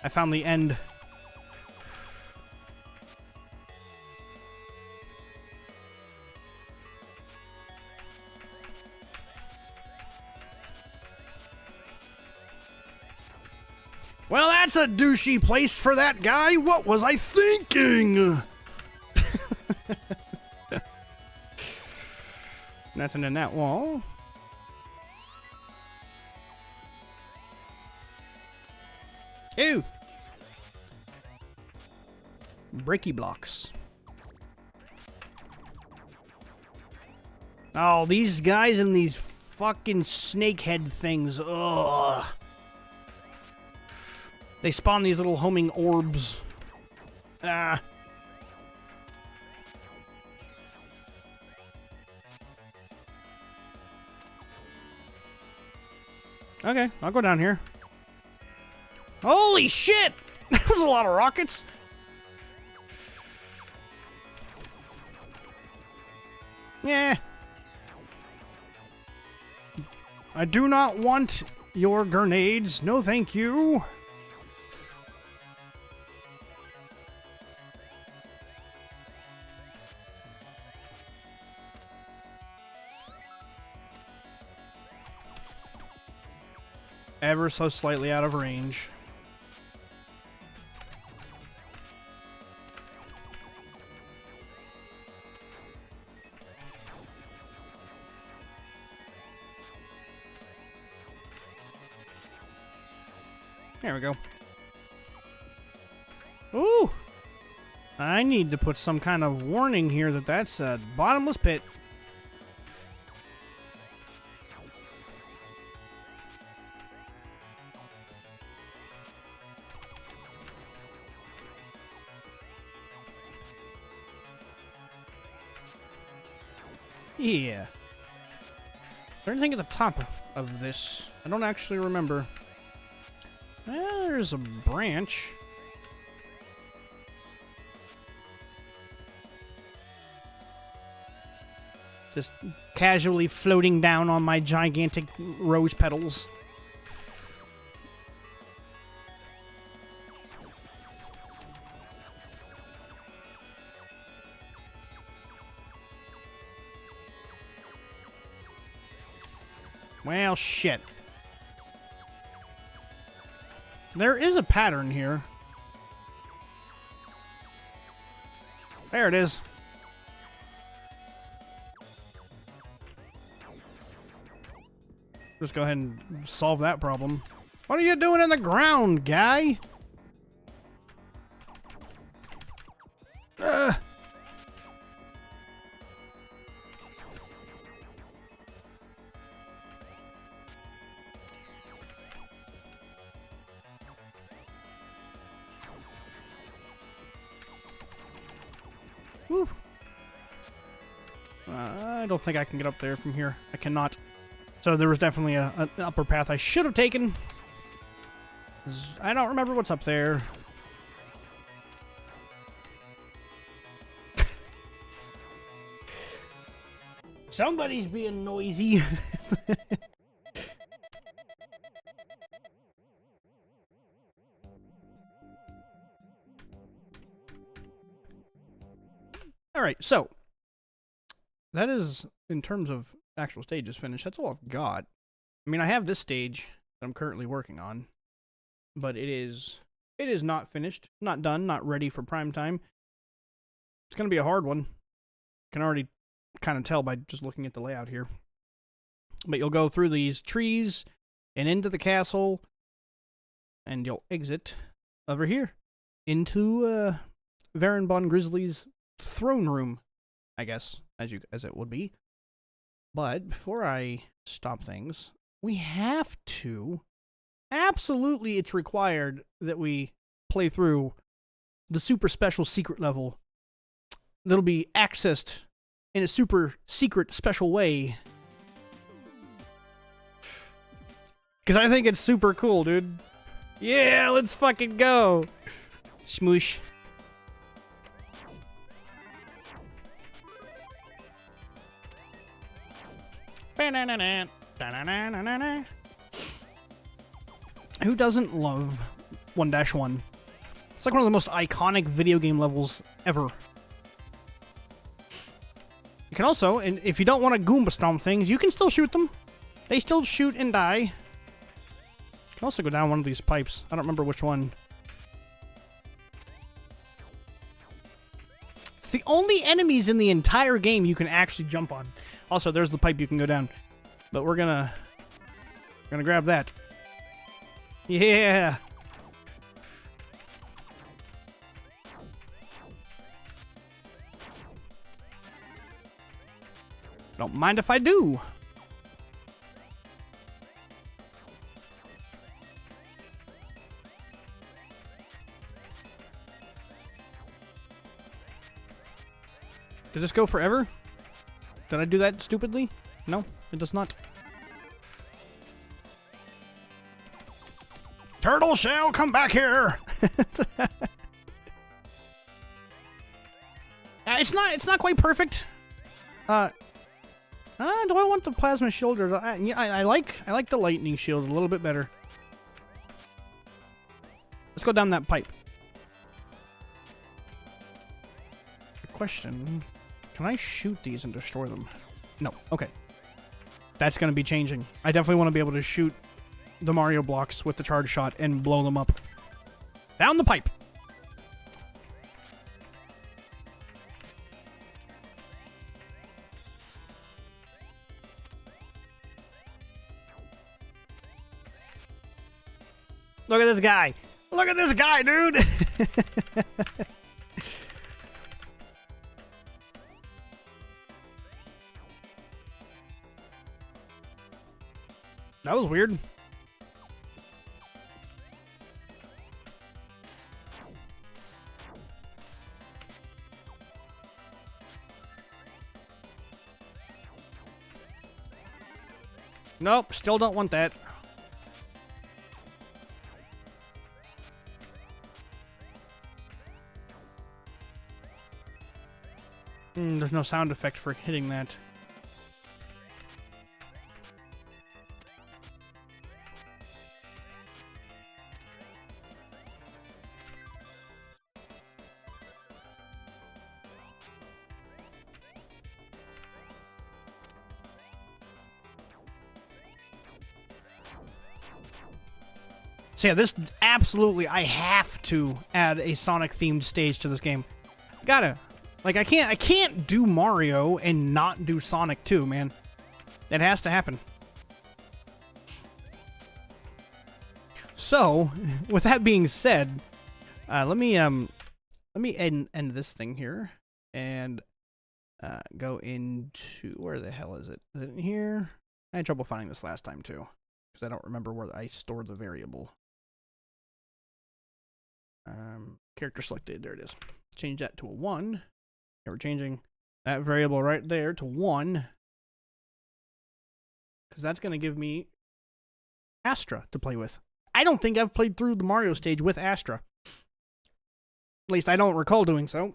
I found the end. Well, that's a douchey place for that guy. What was I thinking? Nothing in that wall. Ew. Breaky blocks. Oh, these guys and these fucking snakehead things. Ugh. They spawn these little homing orbs. Ah. Okay, I'll go down here. Holy shit! That was a lot of rockets. Yeah. I do not want your grenades. No, thank you. Ever so slightly out of range. There we go. Ooh! I need to put some kind of warning here that that's a bottomless pit. Yeah. Is there anything at the top of this? I don't actually remember. There's a branch. Just casually floating down on my gigantic rose petals. Well, shit. There is a pattern here. There it is. Just go ahead and solve that problem. What are you doing in the ground, guy? Whew. I don't think I can get up there from here. I cannot. So there was definitely an upper path I should have taken. I don't remember what's up there. Somebody's being noisy. Alright, so that is, in terms of actual stages finished, that's all I've got. I mean, I have this stage that I'm currently working on, but it is not finished, not done, not ready for prime time. It's going to be a hard one. You can already kind of tell by just looking at the layout here. But you'll go through these trees and into the castle, and you'll exit over here into Varen Bon Grizzly's throne room, I guess, as it would be. But before I stop things, we have to, absolutely it's required that we play through the super special secret level that'll be accessed in a super secret special way. Because I think it's super cool, dude. Yeah, let's fucking go. Smoosh. Who doesn't love 1-1? It's like one of the most iconic video game levels ever. You can also, and if you don't want to Goomba Stomp things, you can still shoot them. They still shoot and die. You can also go down one of these pipes. I don't remember which one. It's the only enemies in the entire game you can actually jump on. Also, there's the pipe you can go down. But we're gonna grab that. Yeah. Don't mind if I do. Did this go forever? Did I do that stupidly? No, it does not. Turtle shell, come back here! It's not quite perfect. Do I want the plasma shield or I like the lightning shield a little bit better. Let's go down that pipe. Question: can I shoot these and destroy them? No. Okay. That's gonna be changing. I definitely want to be able to shoot the Mario blocks with the charge shot and blow them up. Down the pipe. Look at this guy. Look at this guy, dude. That was weird. Nope, still don't want that. There's no sound effect for hitting that. So yeah, this absolutely, I have to add a Sonic-themed stage to this game. Gotta. Like, I can't do Mario and not do Sonic 2, man. It has to happen. So, with that being said, let me end this thing here and go into, where the hell is it? Is it in here? I had trouble finding this last time too, because I don't remember where I stored the variable. Character selected, there it is. Change that to a 1. Yeah, we're changing that variable right there to 1. Because that's going to give me Astra to play with. I don't think I've played through the Mario stage with Astra. At least I don't recall doing so.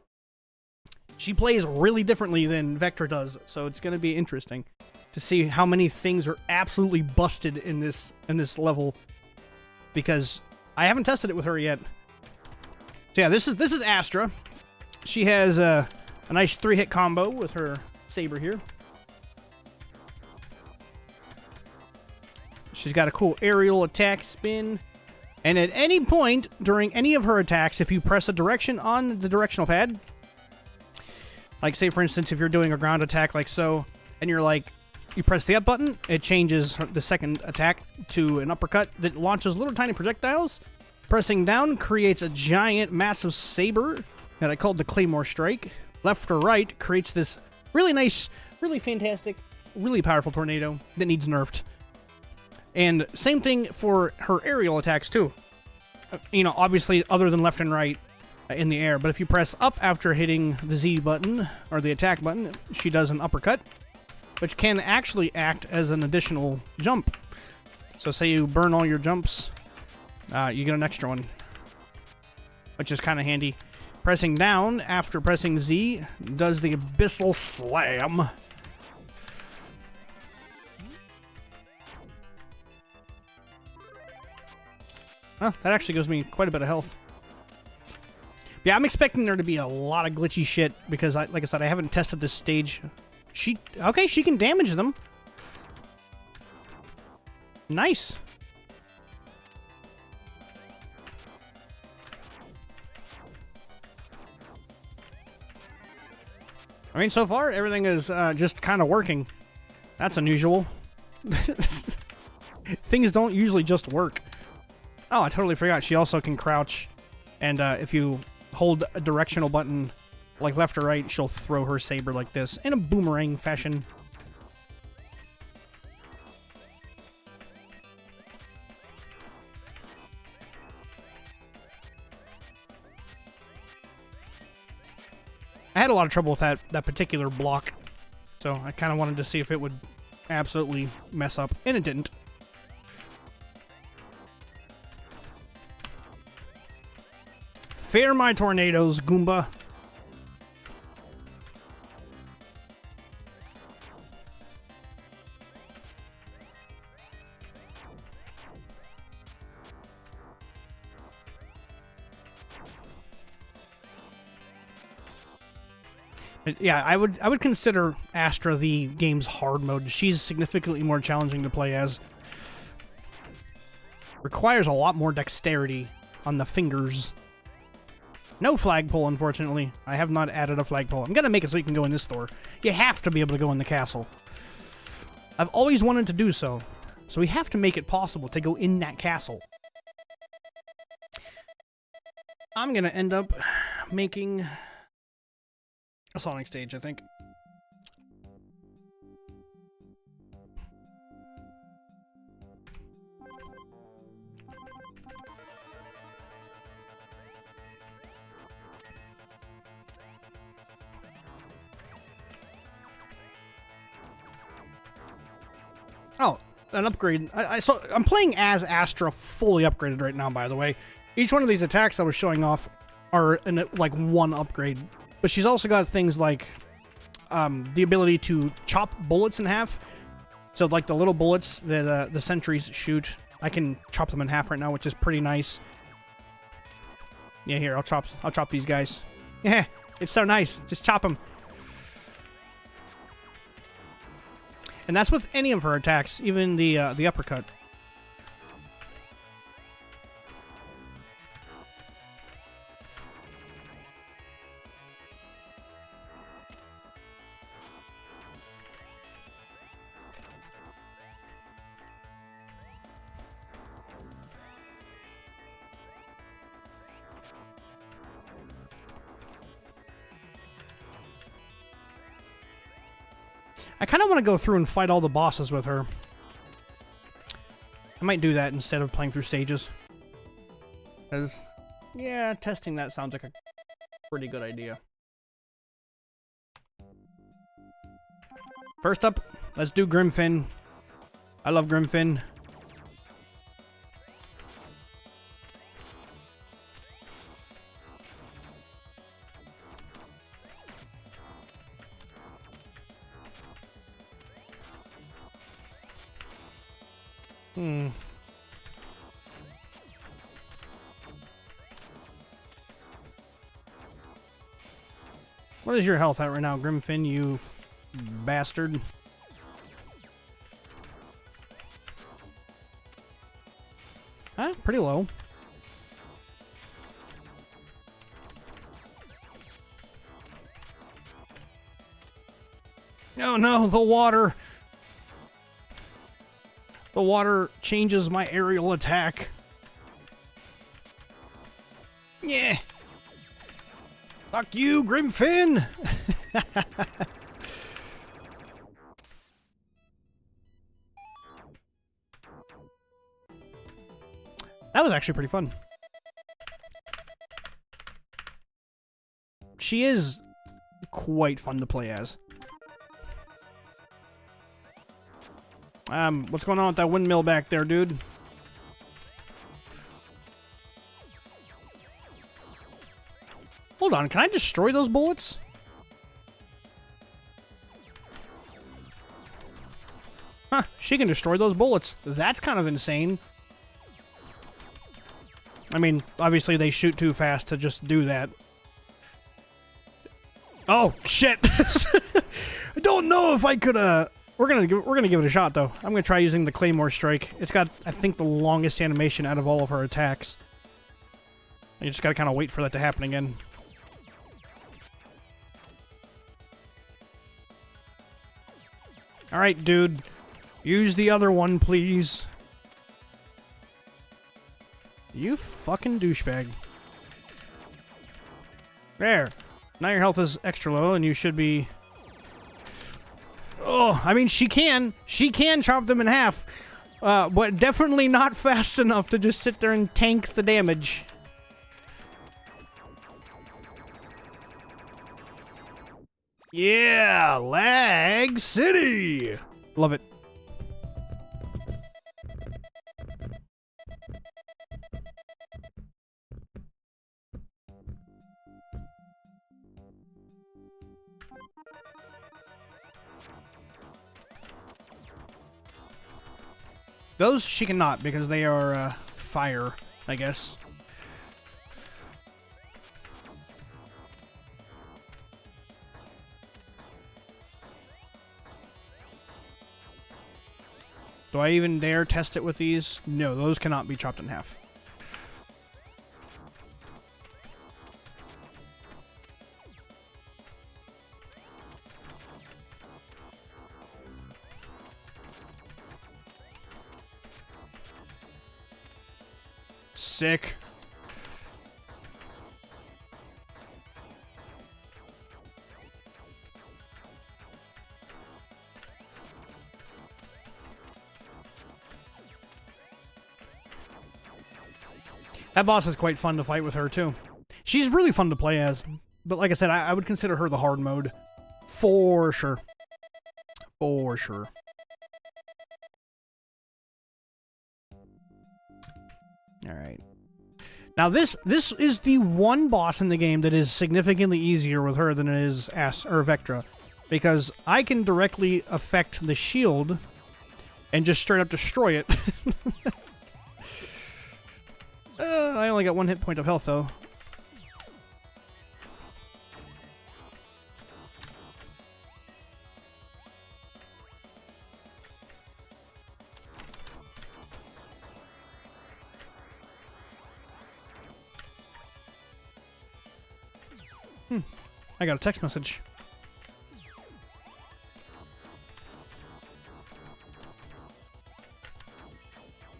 She plays really differently than Vectra does, so it's going to be interesting to see how many things are absolutely busted in this level, because I haven't tested it with her yet. So yeah, this is Astra. She has a nice 3-hit combo with her saber here. She's got a cool aerial attack spin. And at any point during any of her attacks, if you press a direction on the directional pad, like say for instance if you're doing a ground attack like so, and you press the up button, it changes the second attack to an uppercut that launches little tiny projectiles. Pressing down creates a giant massive saber that I called the Claymore Strike. Left or right creates this really nice, really fantastic, really powerful tornado that needs nerfed. And same thing for her aerial attacks too. You know, obviously other than left and right in the air, but if you press up after hitting the Z button, or the attack button, she does an uppercut, which can actually act as an additional jump. So say you burn all your jumps, you get an extra one, which is kind of handy. Pressing down after pressing Z does the Abyssal Slam. Oh, that actually gives me quite a bit of health. Yeah, I'm expecting there to be a lot of glitchy shit because, like I said, I haven't tested this stage. She can damage them. Nice. I mean, so far, everything is just kind of working. That's unusual. Things don't usually just work. Oh, I totally forgot. She also can crouch. And if you hold a directional button, like left or right, she'll throw her saber like this in a boomerang fashion. I had a lot of trouble with that particular block, so I kind of wanted to see if it would absolutely mess up, and it didn't. Fear my tornadoes, Goomba. Yeah, I would consider Astra the game's hard mode. She's significantly more challenging to play as. Requires a lot more dexterity on the fingers. No flagpole, unfortunately. I have not added a flagpole. I'm gonna make it so you can go in this store. You have to be able to go in the castle. I've always wanted to do so. So we have to make it possible to go in that castle. I'm gonna end up making a Sonic stage, I think. Oh, an upgrade. So I'm playing as Astra fully upgraded right now, by the way. Each one of these attacks I was showing off are like one upgrade. But she's also got things like the ability to chop bullets in half. So like the little bullets that the sentries shoot, I can chop them in half right now, which is pretty nice. Yeah, here, I'll chop these guys. Yeah, it's so nice. Just chop them. And that's with any of her attacks, even the uppercut. I kind of want to go through and fight all the bosses with her. I might do that instead of playing through stages. Because, yeah, testing that sounds like a pretty good idea. First up, let's do Grimfin. I love Grimfin. What is your health at right now, Grimfin, you bastard? Huh? Pretty low. Oh no, the water! The water changes my aerial attack. Yeah. Fuck you, Grimfin! That was actually pretty fun. She is quite fun to play as. What's going on with that windmill back there, dude? Hold on, can I destroy those bullets? Huh, she can destroy those bullets. That's kind of insane. I mean, obviously they shoot too fast to just do that. Oh, shit! I don't know if I could, We're gonna give it a shot, though. I'm gonna try using the Claymore Strike. It's got, I think, the longest animation out of all of her attacks. You just gotta kind of wait for that to happen again. Alright, dude. Use the other one, please. You fucking douchebag. There. Now your health is extra low, and you should be... Oh, I mean, she can chop them in half. But definitely not fast enough to just sit there and tank the damage. Yeah, Lag City! Love it. Those she cannot, because they are, fire, I guess. Do I even dare test it with these? No, those cannot be chopped in half. Sick. That boss is quite fun to fight with her, too. She's really fun to play as. But like I said, I would consider her the hard mode. For sure. For sure. Alright. Now this is the one boss in the game that is significantly easier with her than it is Vectra. Because I can directly affect the shield and just straight up destroy it. I only got 1 hit point of health, though. I got a text message.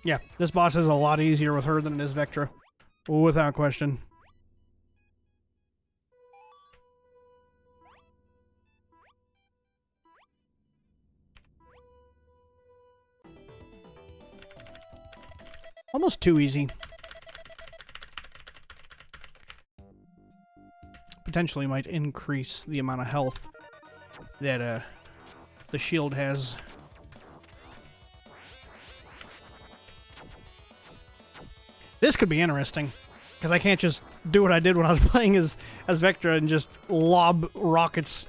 Yeah, this boss is a lot easier with her than it is Vectra. Without question. Almost too easy. Potentially might increase the amount of health that the shield has. This could be interesting, because I can't just do what I did when I was playing as Vectra and just lob rockets.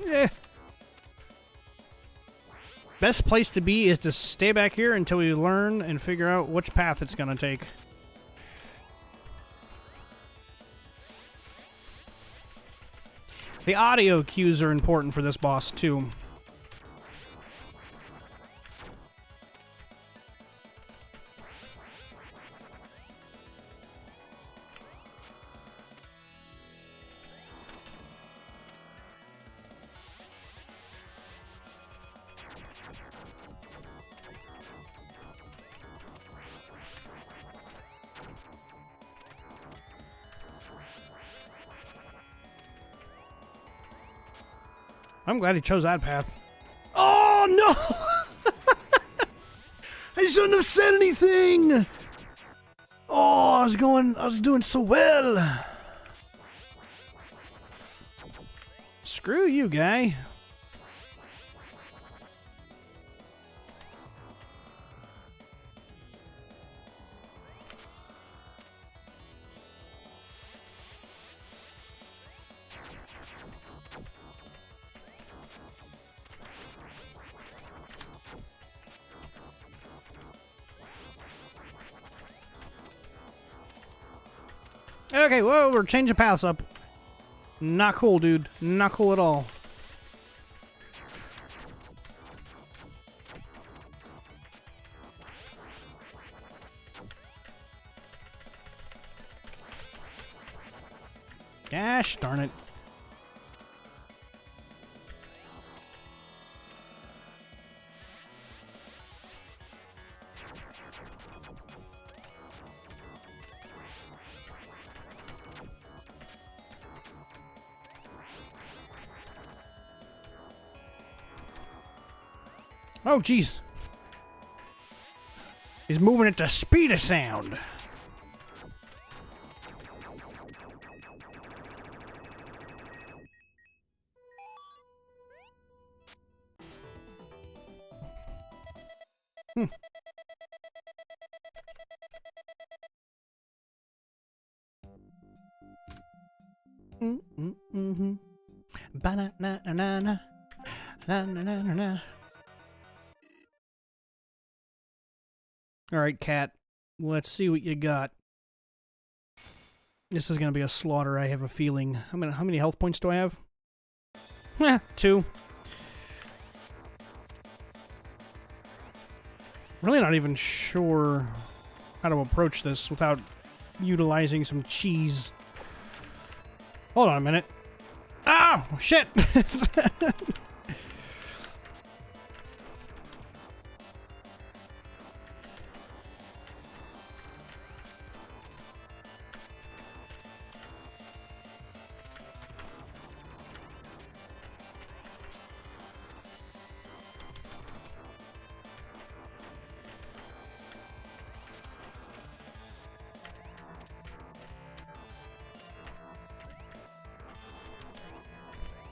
Eh. Best place to be is to stay back here until we learn and figure out which path it's gonna take. The audio cues are important for this boss, too. I'm glad he chose that path. Oh, no! I shouldn't have said anything! Oh, I was doing so well. Screw you, guy. Okay, whoa, we're changing paths up. Not cool, dude. Not cool at all. Gosh darn it. Oh, jeez. He's moving at the speed of sound. Hmm. Mm-hmm. Ba-na-na-na-na. Na-na-na-na-na. All right, cat. Let's see what you got. This is gonna be a slaughter, I have a feeling. How many health points do I have? 2. Really not even sure how to approach this without utilizing some cheese. Hold on a minute. Oh, shit!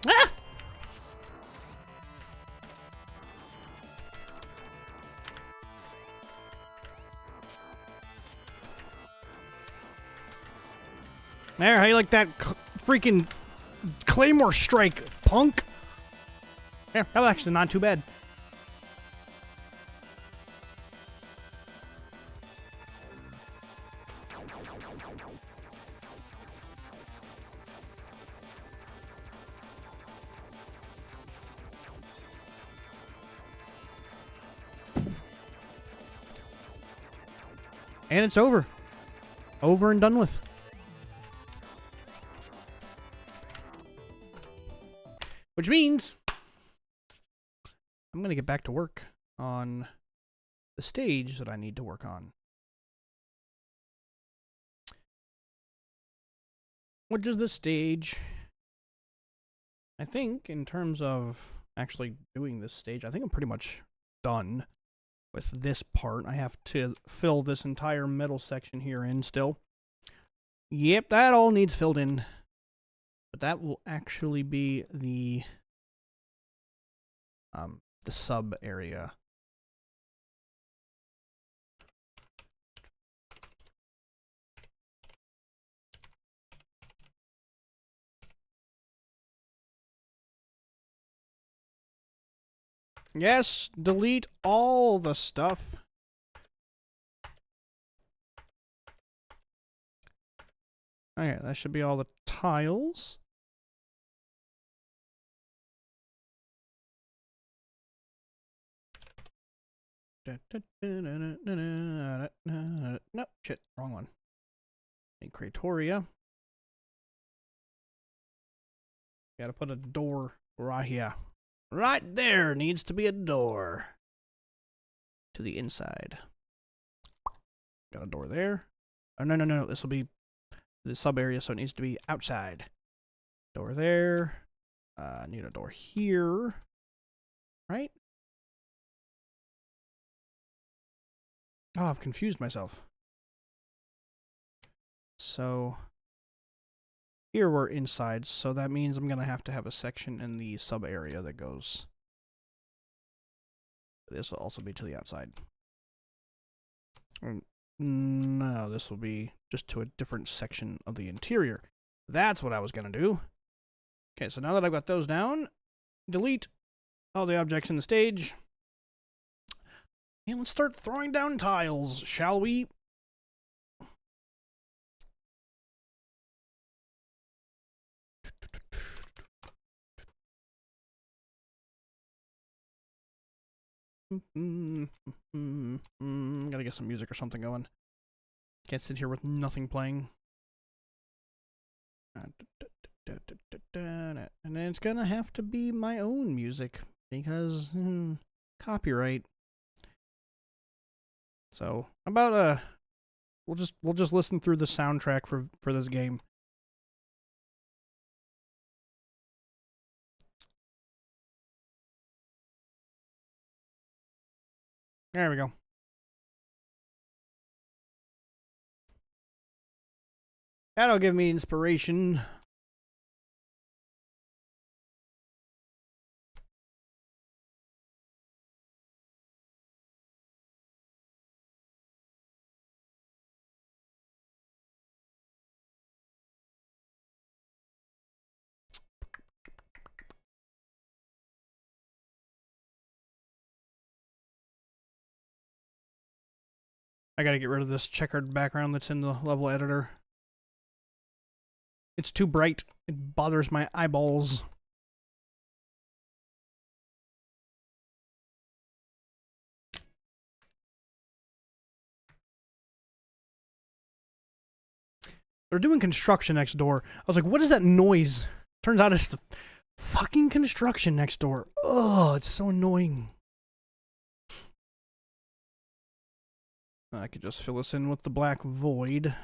Ah! There, how you like that freaking Claymore strike, punk? Yeah, that was actually not too bad. And it's over. Over and done with. Which means I'm going to get back to work on the stage that I need to work on. Which is the stage. I think in terms of actually doing this stage, I think I'm pretty much done with this part. I have to fill this entire middle section here in still. Yep, that all needs filled in. But that will actually be the sub area. Yes, delete all the stuff. Okay, that should be all the tiles. No, shit, wrong one. Need Cratoria. Gotta put a door right here. Right there needs to be a door. To the inside. Got a door there. Oh, no. This will be the sub area, so it needs to be outside. Door there. Need a door here. Right? Oh, I've confused myself. So here we're inside, so that means I'm going to have a section in the sub area that goes. This will also be to the outside. No, this will be just to a different section of the interior. That's what I was going to do. Okay, so now that I've got those down, delete all the objects in the stage. And let's start throwing down tiles, shall we? Gotta get some music or something going. Can't sit here with nothing playing. And it's gonna have to be my own music because copyright. So about we'll just listen through the soundtrack for this game. There we go. That'll give me inspiration. I gotta get rid of this checkered background that's in the level editor. It's too bright. It bothers my eyeballs. They're doing construction next door. I was like, what is that noise? Turns out it's the fucking construction next door. Oh, it's so annoying. I could just fill this in with the black void.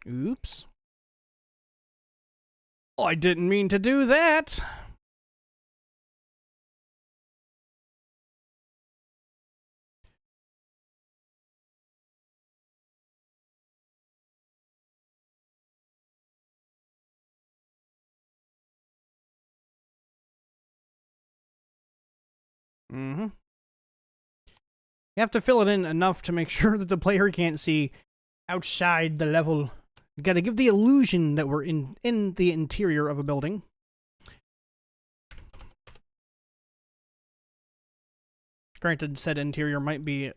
Oops. Oh, I didn't mean to do that. Mm-hmm. You have to fill it in enough to make sure that the player can't see outside the level. You gotta give the illusion that we're in the interior of a building. Granted, said interior might be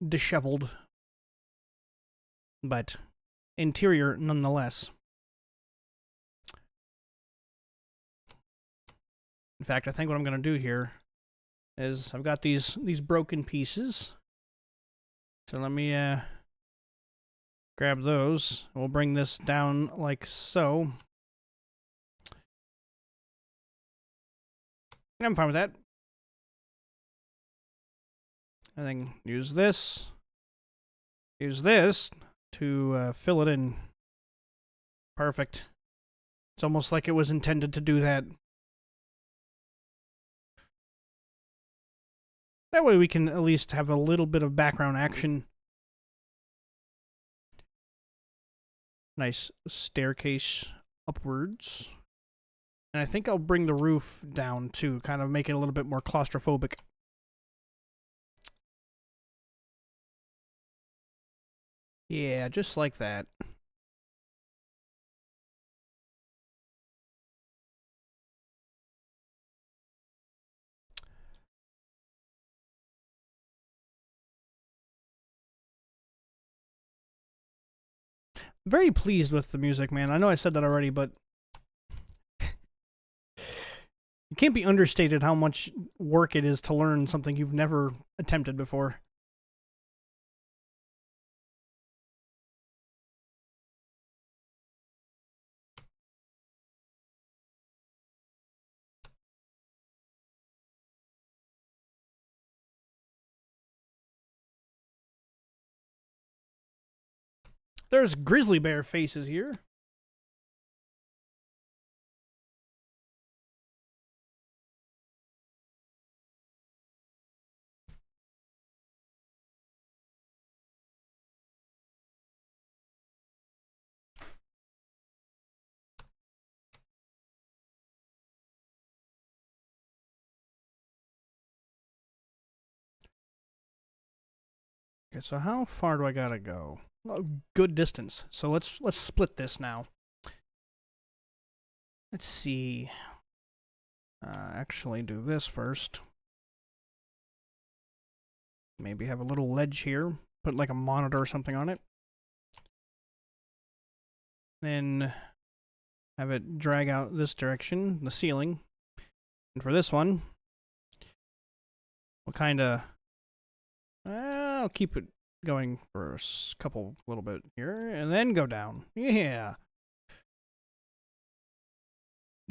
disheveled, but interior nonetheless. In fact, I think what I'm gonna do here is I've got these broken pieces. So let me grab those. We'll bring this down like so. I'm fine with that. And then use this. Use this to fill it in. Perfect. It's almost like it was intended to do that. That way we can at least have a little bit of background action. Nice staircase upwards. And I think I'll bring the roof down too, kind of make it a little bit more claustrophobic. Yeah, just like that. Very pleased with the music, man. I know I said that already, but it can't be understated how much work it is to learn something you've never attempted before. There's grizzly bear faces here. Okay, so how far do I gotta go? A good distance. So let's split this now. Let's see. Actually do this first. Maybe have a little ledge here. Put like a monitor or something on it. Then have it drag out this direction, the ceiling. And for this one, we'll kind of... I'll keep it going for a little bit here, and then go down. Yeah.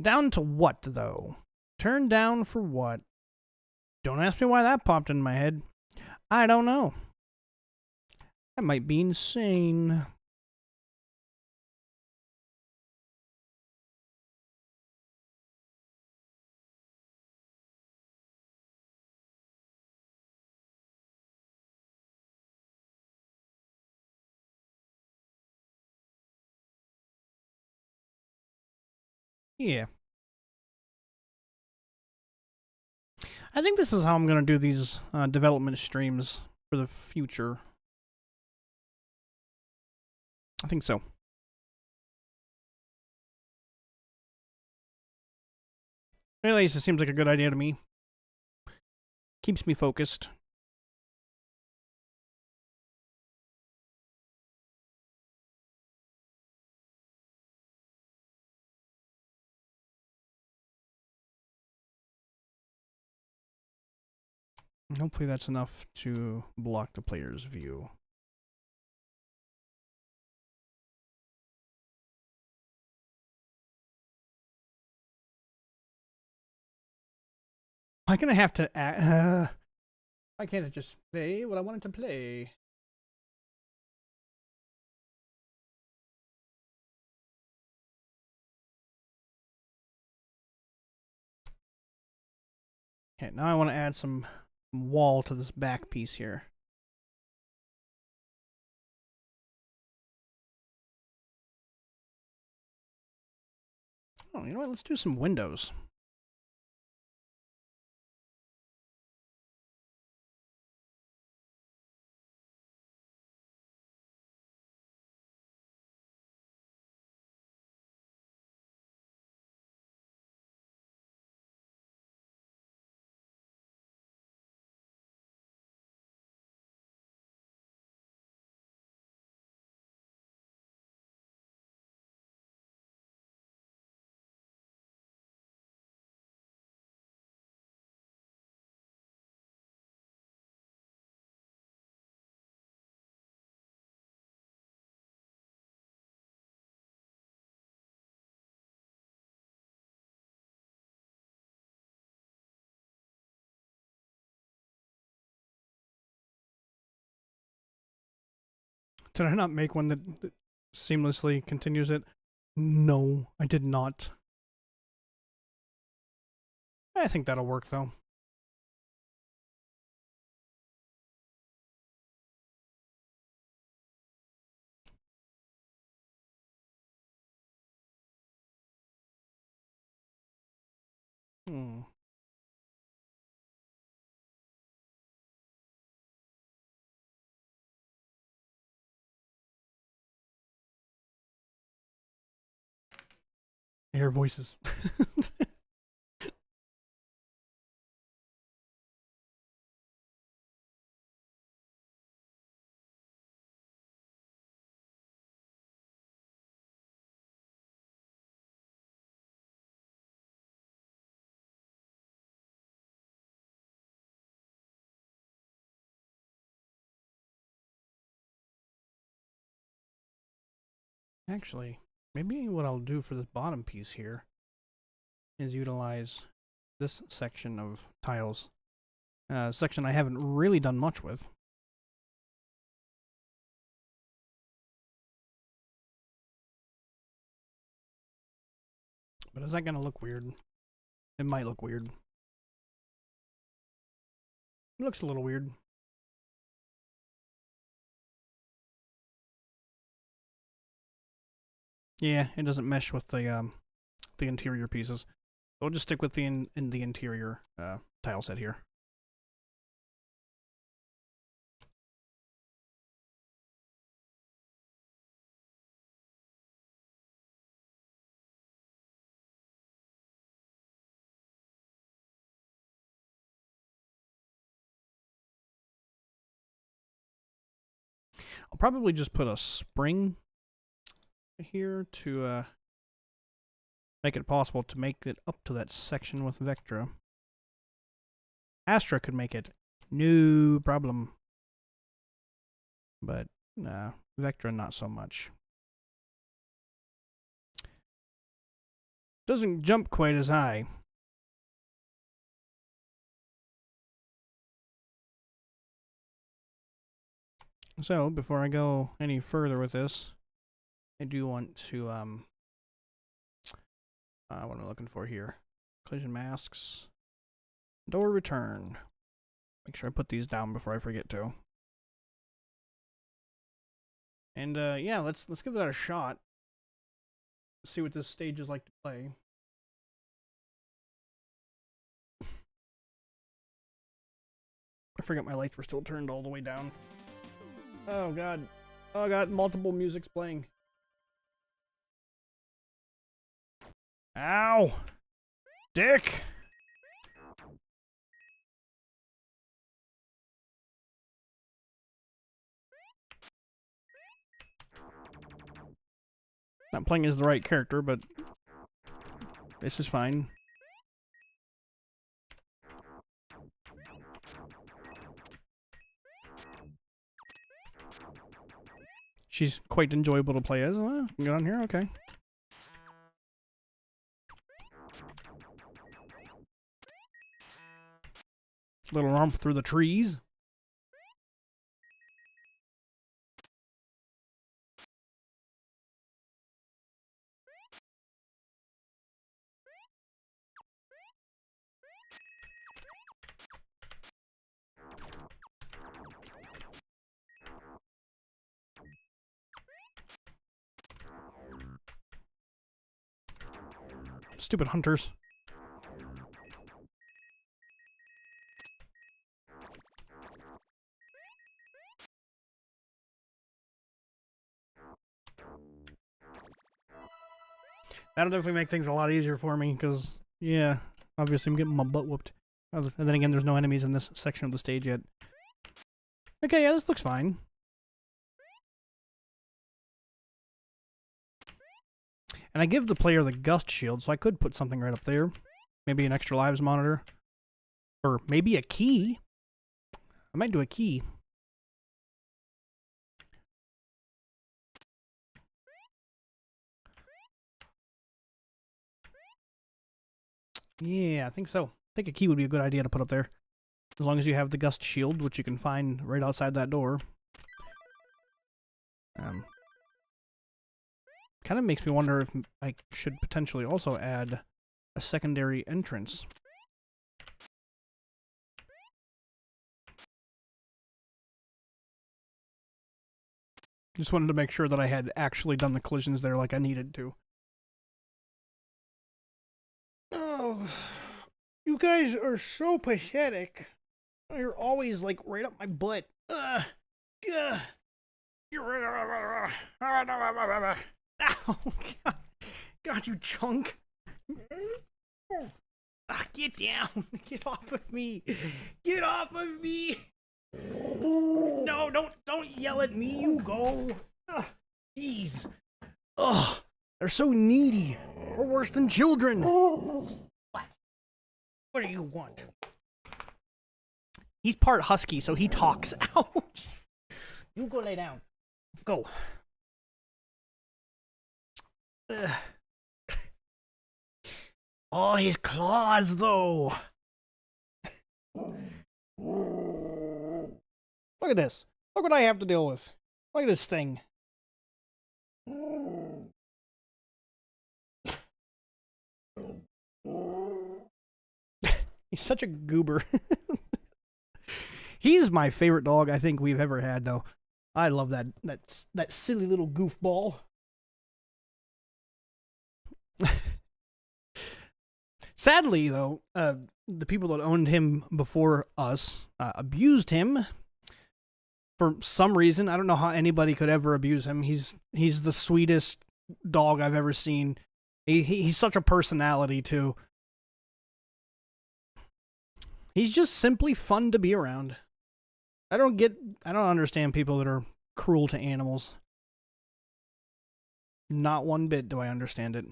Down to what, though? Turn down for what? Don't ask me why that popped in my head. I don't know. That might be insane. Yeah. I think this is how I'm going to do these development streams for the future. I think so. At least it seems like a good idea to me. Keeps me focused. And hopefully that's enough to block the player's view. I'm gonna have to why can't it just play what I wanted to play? Okay, now I want to add some wall to this back piece here. Oh, you know what? Let's do some windows. Did I not make one that seamlessly continues it? No, I did not. I think that'll work, though. Hmm. I hear voices. Actually, maybe what I'll do for this bottom piece here is utilize this section of tiles. Section I haven't really done much with. But is that going to look weird? It might look weird. It looks a little weird. Yeah, it doesn't mesh with the interior pieces. So we'll just stick with the in the interior tile set here. I'll probably just put a spring here to make it possible to make it up to that section with Vectra. Astra could make it, no problem. But Vectra not so much. Doesn't jump quite as high. So, before I go any further with this, I do want to, what am I looking for here? Collision masks. Door return. Make sure I put these down before I forget to. And, yeah, let's give that a shot. See what this stage is like to play. I forgot my lights were still turned all the way down. Oh god. Oh god, multiple music's playing. Ow! Dick! Not playing as the right character, but this is fine. She's quite enjoyable to play as. Get on here, okay. Little romp through the trees. Stupid hunters. That'll definitely make things a lot easier for me, because, yeah, obviously I'm getting my butt whooped. And then again, there's no enemies in this section of the stage yet. Okay, yeah, this looks fine. And I give the player the gust shield, so I could put something right up there. Maybe an extra lives monitor. Or maybe a key. I might do a key. Yeah, I think so. I think a key would be a good idea to put up there. As long as you have the gust shield, which you can find right outside that door. Kind of makes me wonder if I should potentially also add a secondary entrance. Just wanted to make sure that I had actually done the collisions there like I needed to. Oh, you guys are so pathetic. You're always like right up my butt. Ow, God. God, you chunk. Get down. Get off of me. Get off of me. No, don't yell at me. You go. Jeez. Ugh. They're so needy. Or worse than children. What? What do you want? He's part husky, so he talks. Ouch. You go lay down. Go. Oh, his claws, though. Look at this. Look what I have to deal with. Look at this thing. He's such a goober. He's my favorite dog I think we've ever had, though. I love that silly little goofball. Sadly, though, the people that owned him before us abused him for some reason. I don't know how anybody could ever abuse him. He's the sweetest dog I've ever seen. He's such a personality, too. He's just simply fun to be around. I don't understand people that are cruel to animals. Not one bit do I understand it.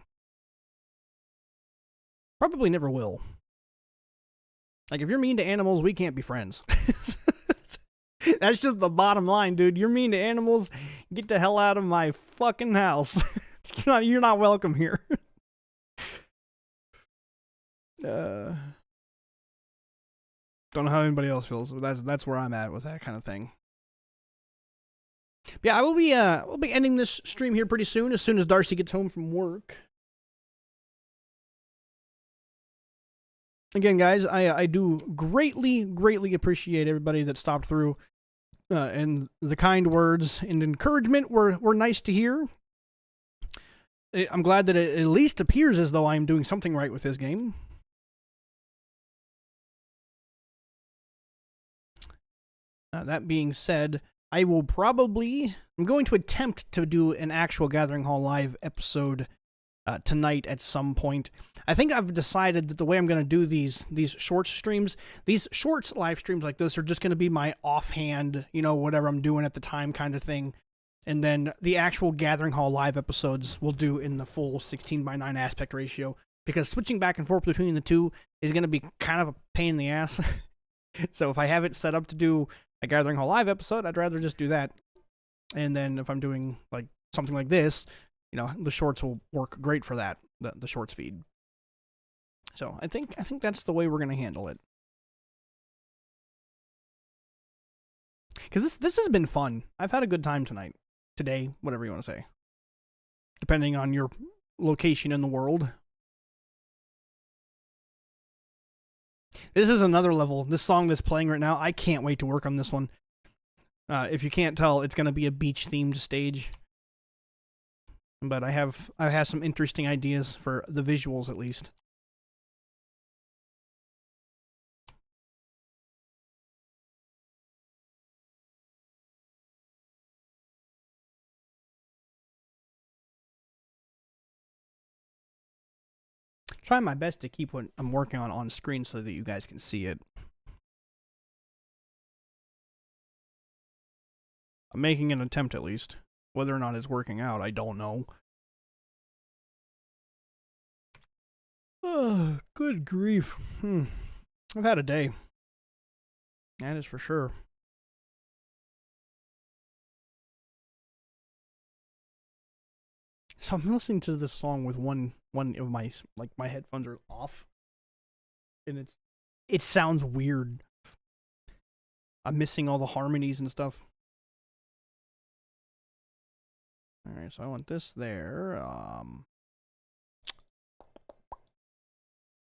Probably never will. Like, if you're mean to animals, we can't be friends. That's just the bottom line, dude. You're mean to animals, get the hell out of my fucking house. You're not welcome here. Don't know how anybody else feels, but that's where I'm at with that kind of thing. But yeah, we'll be ending this stream here pretty soon as Darcy gets home from work. Again, guys, I do greatly appreciate everybody that stopped through, and the kind words and encouragement were nice to hear. I'm glad that it at least appears as though I'm doing something right with this game. That being said, I'm going to attempt to do an actual Gathering Hall Live episode tonight at some point. I think I've decided that the way I'm going to do these short streams, these short live streams like this are just going to be my offhand, whatever I'm doing at the time kind of thing. And then the actual Gathering Hall Live episodes we'll do in the full 16:9 aspect ratio, because switching back and forth between the two is going to be kind of a pain in the ass. So if I have it set up to do a Gathering Hall Live episode, I'd rather just do that. And then if I'm doing like something like this, the shorts will work great for that, the shorts feed. So I think that's the way we're going to handle it. Because this has been fun. I've had a good time tonight. Today, whatever you want to say. Depending on your location in the world. This is another level. This song that's playing right now, I can't wait to work on this one. If you can't tell, it's going to be a beach-themed stage. But I have some interesting ideas for the visuals, at least. Trying my best to keep what I'm working on screen so that you guys can see it. I'm making an attempt, at least. Whether or not it's working out, I don't know. Oh, good grief. I've had a day. That is for sure. So I'm listening to this song with one of my headphones are off, and it sounds weird. I'm missing all the harmonies and stuff. All right, so I want this there.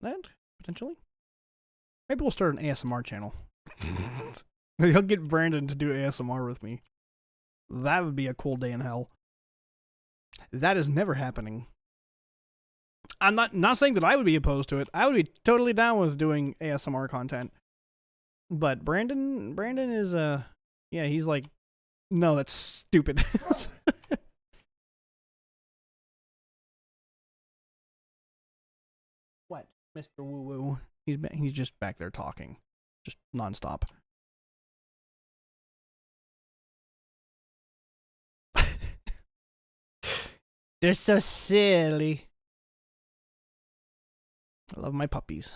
That potentially. Maybe we'll start an ASMR channel. Maybe I'll get Brandon to do ASMR with me. That would be a cool day in hell. That is never happening. I'm not saying that I would be opposed to it. I would be totally down with doing ASMR content. But Brandon is yeah, he's like, no, that's stupid. What, Mr. Woo Woo? He's just back there talking, just nonstop. They're so silly. I love my puppies.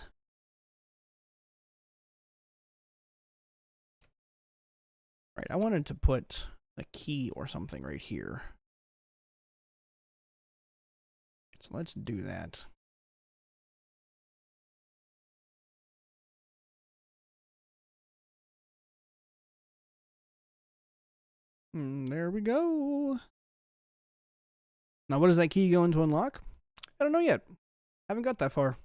Right, I wanted to put a key or something right here. So let's do that. There we go. Now, what does that key go into unlock? I don't know yet. Haven't got that far.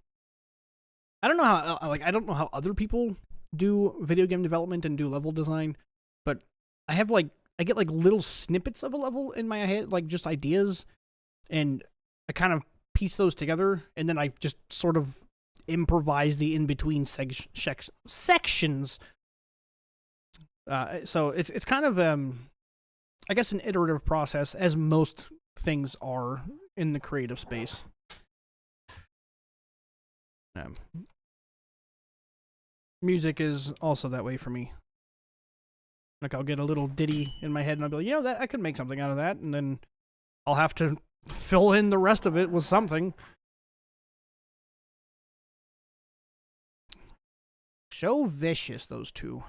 I don't know how, I don't know how other people do video game development and do level design, but I get little snippets of a level in my head, like just ideas, and I kind of piece those together, and then I just sort of improvise the in-between sections. So it's kind of, I guess, an iterative process, as most things are in the creative space. Music is also that way for me. Like, I'll get a little ditty in my head, and I'll be like, you know, that I could make something out of that, and then I'll have to fill in the rest of it with something. So vicious, those two.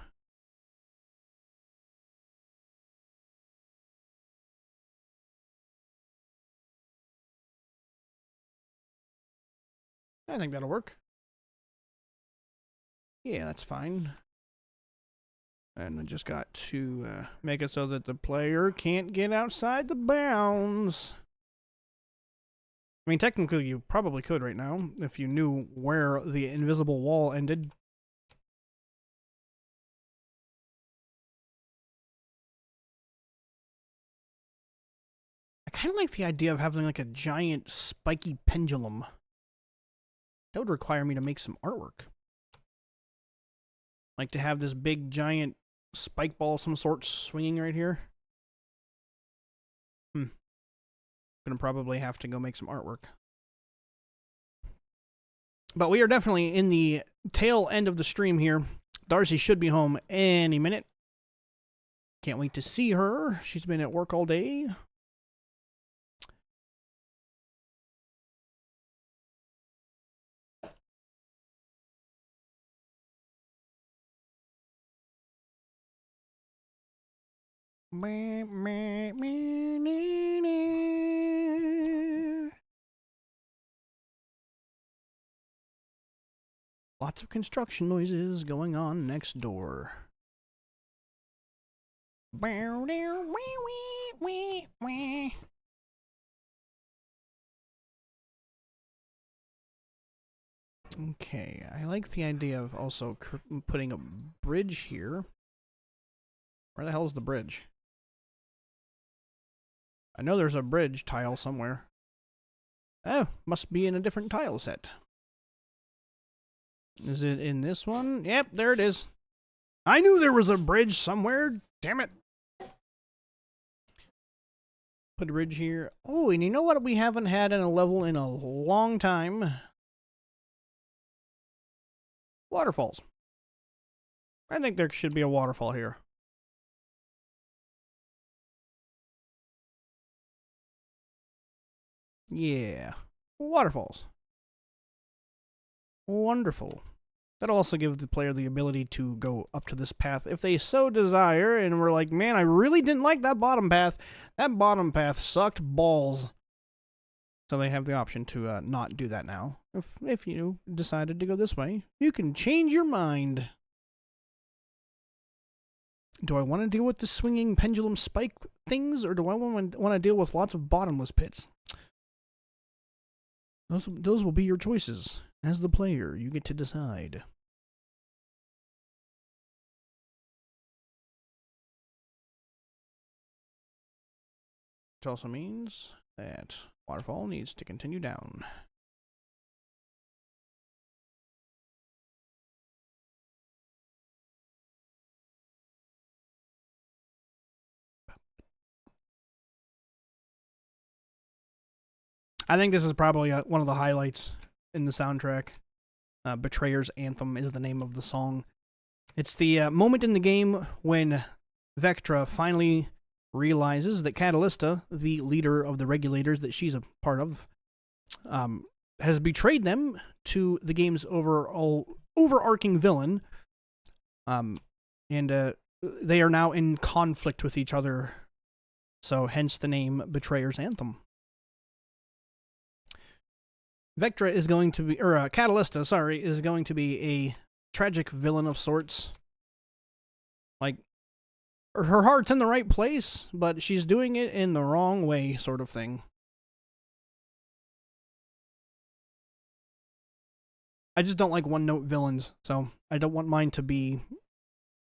I think that'll work. Yeah, that's fine. And I just got to make it so that the player can't get outside the bounds. I mean, technically, you probably could right now, if you knew where the invisible wall ended. I kind of like the idea of having, like, a giant, spiky pendulum. That would require me to make some artwork. Like, to have this big, giant spike ball of some sort swinging right here. Gonna probably have to go make some artwork. But we are definitely in the tail end of the stream here. Darcy should be home any minute. Can't wait to see her. She's been at work all day. Lots of construction noises going on next door. Okay, I like the idea of also putting a bridge here. Where the hell is the bridge? I know there's a bridge tile somewhere. Oh, must be in a different tile set. Is it in this one? Yep, there it is. I knew there was a bridge somewhere. Damn it. Put a bridge here. Oh, and you know what we haven't had in a level in a long time? Waterfalls. I think there should be a waterfall here. Yeah. Waterfalls. Wonderful. That'll also give the player the ability to go up to this path if they so desire, and we're like, man, I really didn't like that bottom path. That bottom path sucked balls. So they have the option to not do that now. If you decided to go this way, you can change your mind. Do I want to deal with the swinging pendulum spike things, or do I want to deal with lots of bottomless pits? Those will be your choices. As the player, you get to decide. Which also means that waterfall needs to continue down. I think this is probably one of the highlights in the soundtrack. Betrayer's Anthem is the name of the song. It's the moment in the game when Vectra finally realizes that Catalysta, the leader of the regulators that she's a part of, has betrayed them to the game's overarching villain. And they are now in conflict with each other. So hence the name Betrayer's Anthem. Vectra is going to be, or Catalysta, sorry, is going to be a tragic villain of sorts. Like, her heart's in the right place, but she's doing it in the wrong way, sort of thing. I just don't like one-note villains, so I don't want mine to be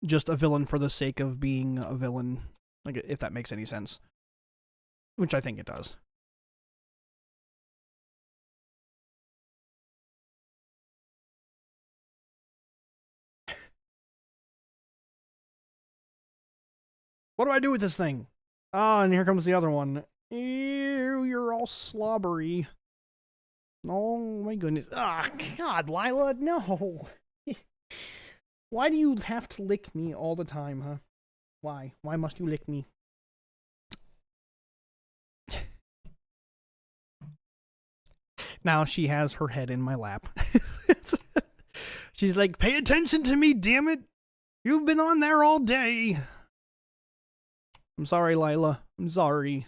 just a villain for the sake of being a villain, like, if that makes any sense. Which I think it does. What do I do with this thing? Ah, and here comes the other one. Ew, you're all slobbery. Oh my goodness. Ah, God, Lila, no. Why do you have to lick me all the time, huh? Why? Why must you lick me? Now she has her head in my lap. She's like, pay attention to me, damn it. You've been on there all day. I'm sorry, Lila. I'm sorry.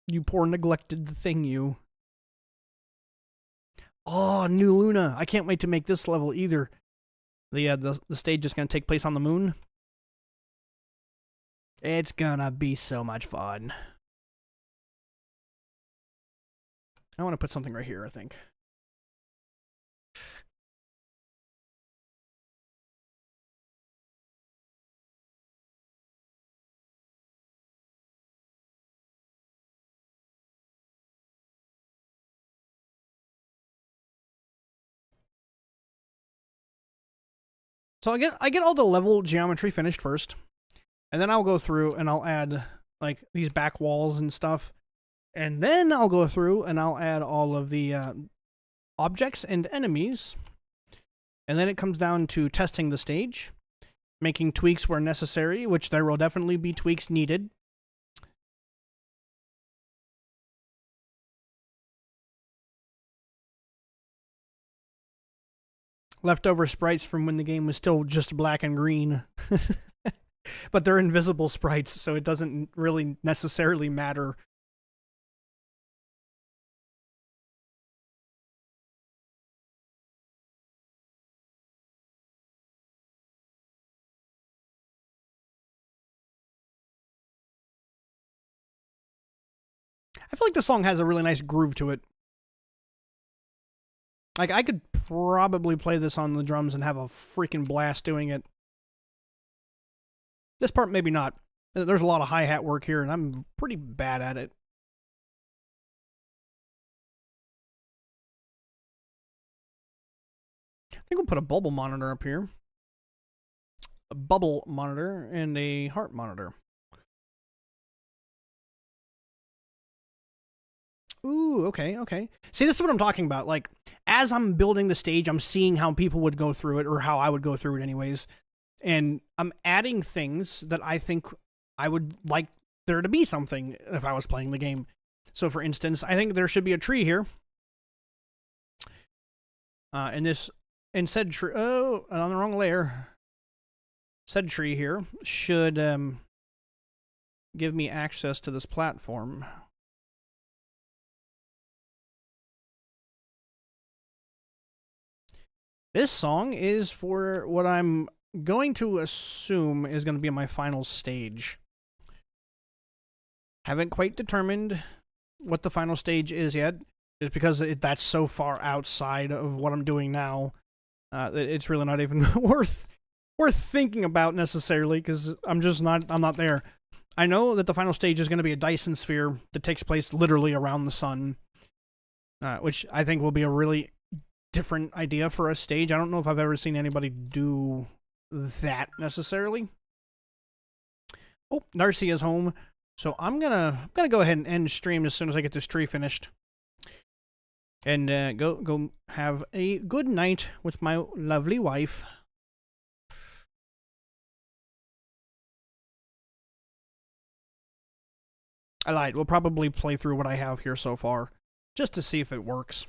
You poor neglected thing, you. Oh, New Luna. I can't wait to make this level either. The stage is going to take place on the moon. It's gonna be so much fun. I want to put something right here, I think. So I get all the level geometry finished first, and then I'll go through and I'll add like these back walls and stuff, and then I'll go through and I'll add all of the objects and enemies, and then it comes down to testing the stage, making tweaks where necessary, which there will definitely be tweaks needed. Leftover sprites from when the game was still just black and green. But they're invisible sprites, so it doesn't really necessarily matter. I feel like the song has a really nice groove to it. Like, I could probably play this on the drums and have a freaking blast doing it. This part, maybe not. There's a lot of hi-hat work here, and I'm pretty bad at it. I think we'll put a bubble monitor up here. A bubble monitor and a heart monitor. Ooh, okay, okay. See, this is what I'm talking about. Like, as I'm building the stage, I'm seeing how people would go through it, or how I would go through it anyways. And I'm adding things that I think I would like there to be something if I was playing the game. So, for instance, I think there should be a tree here. And said tree, oh, on the wrong layer. Said tree here should give me access to this platform. This song is for what I'm going to assume is going to be my final stage. Haven't quite determined what the final stage is yet, just because that's so far outside of what I'm doing now. It's really not even worth thinking about necessarily, because I'm not there. I know that the final stage is going to be a Dyson sphere that takes place literally around the sun, which I think will be a really different idea for a stage. I don't know if I've ever seen anybody do that necessarily. Oh, Darcy is home, so I'm gonna go ahead and end stream as soon as I get this tree finished, and go have a good night with my lovely wife. I lied. We'll probably play through what I have here so far, just to see if it works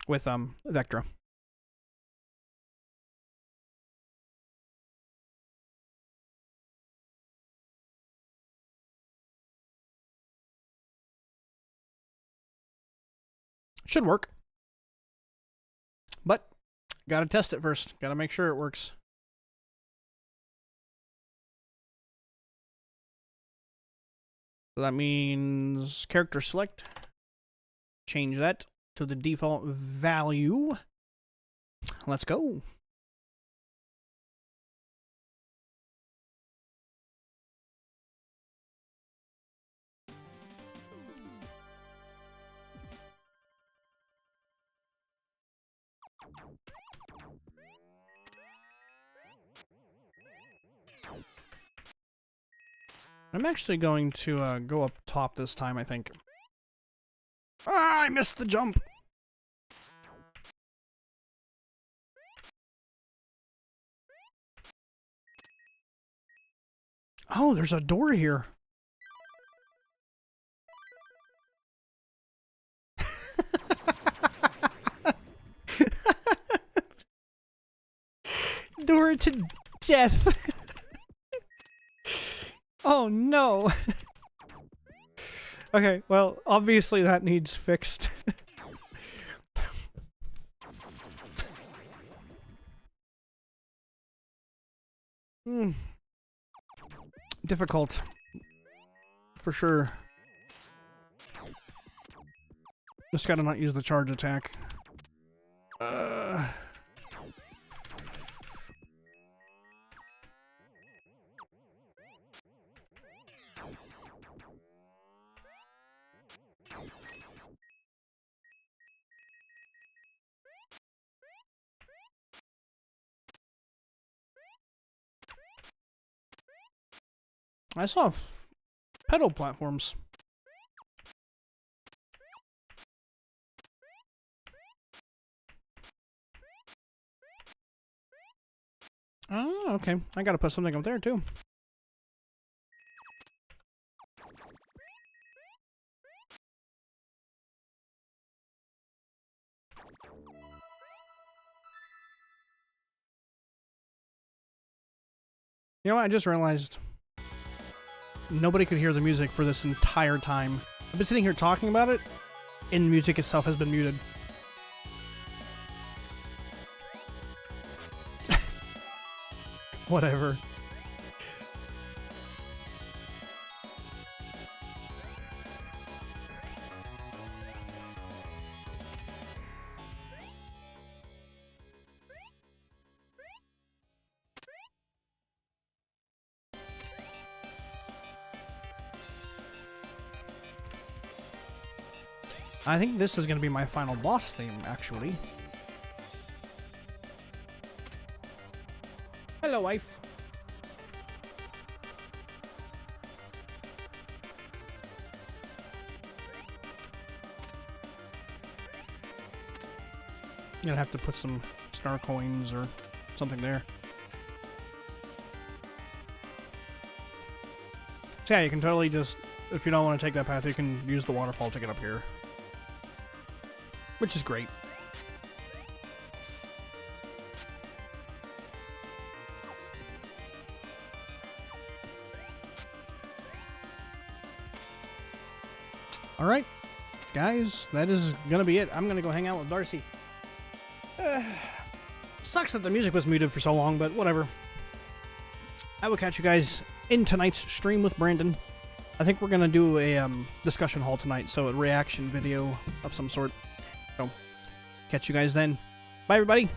with Vectra. Should work, but gotta test it first. Gotta make sure it works. So that means character select. Change that to the default value. Let's go. I'm actually going to go up top this time, I think. Ah, I missed the jump! Oh, there's a door here. Door to death. Oh no. Okay, well, obviously that needs fixed. Difficult. For sure. Just gotta not use the charge attack. I saw pedal platforms. Oh, okay. I gotta put something up there, too. You know what? I just realized nobody could hear the music for this entire time. I've been sitting here talking about it, and the music itself has been muted. Whatever. I think this is going to be my final boss theme, actually. Hello, wife. You're gonna have to put some star coins or something there. So yeah, you can totally just, if you don't want to take that path, you can use the waterfall to get up here. Which is great. Alright, guys, that is gonna be it. I'm gonna go hang out with Darcy. Sucks that the music was muted for so long, but whatever. I will catch you guys in tonight's stream with Brandon. I think we're gonna do a discussion hall tonight, so a reaction video of some sort. So, catch you guys then. Bye, everybody.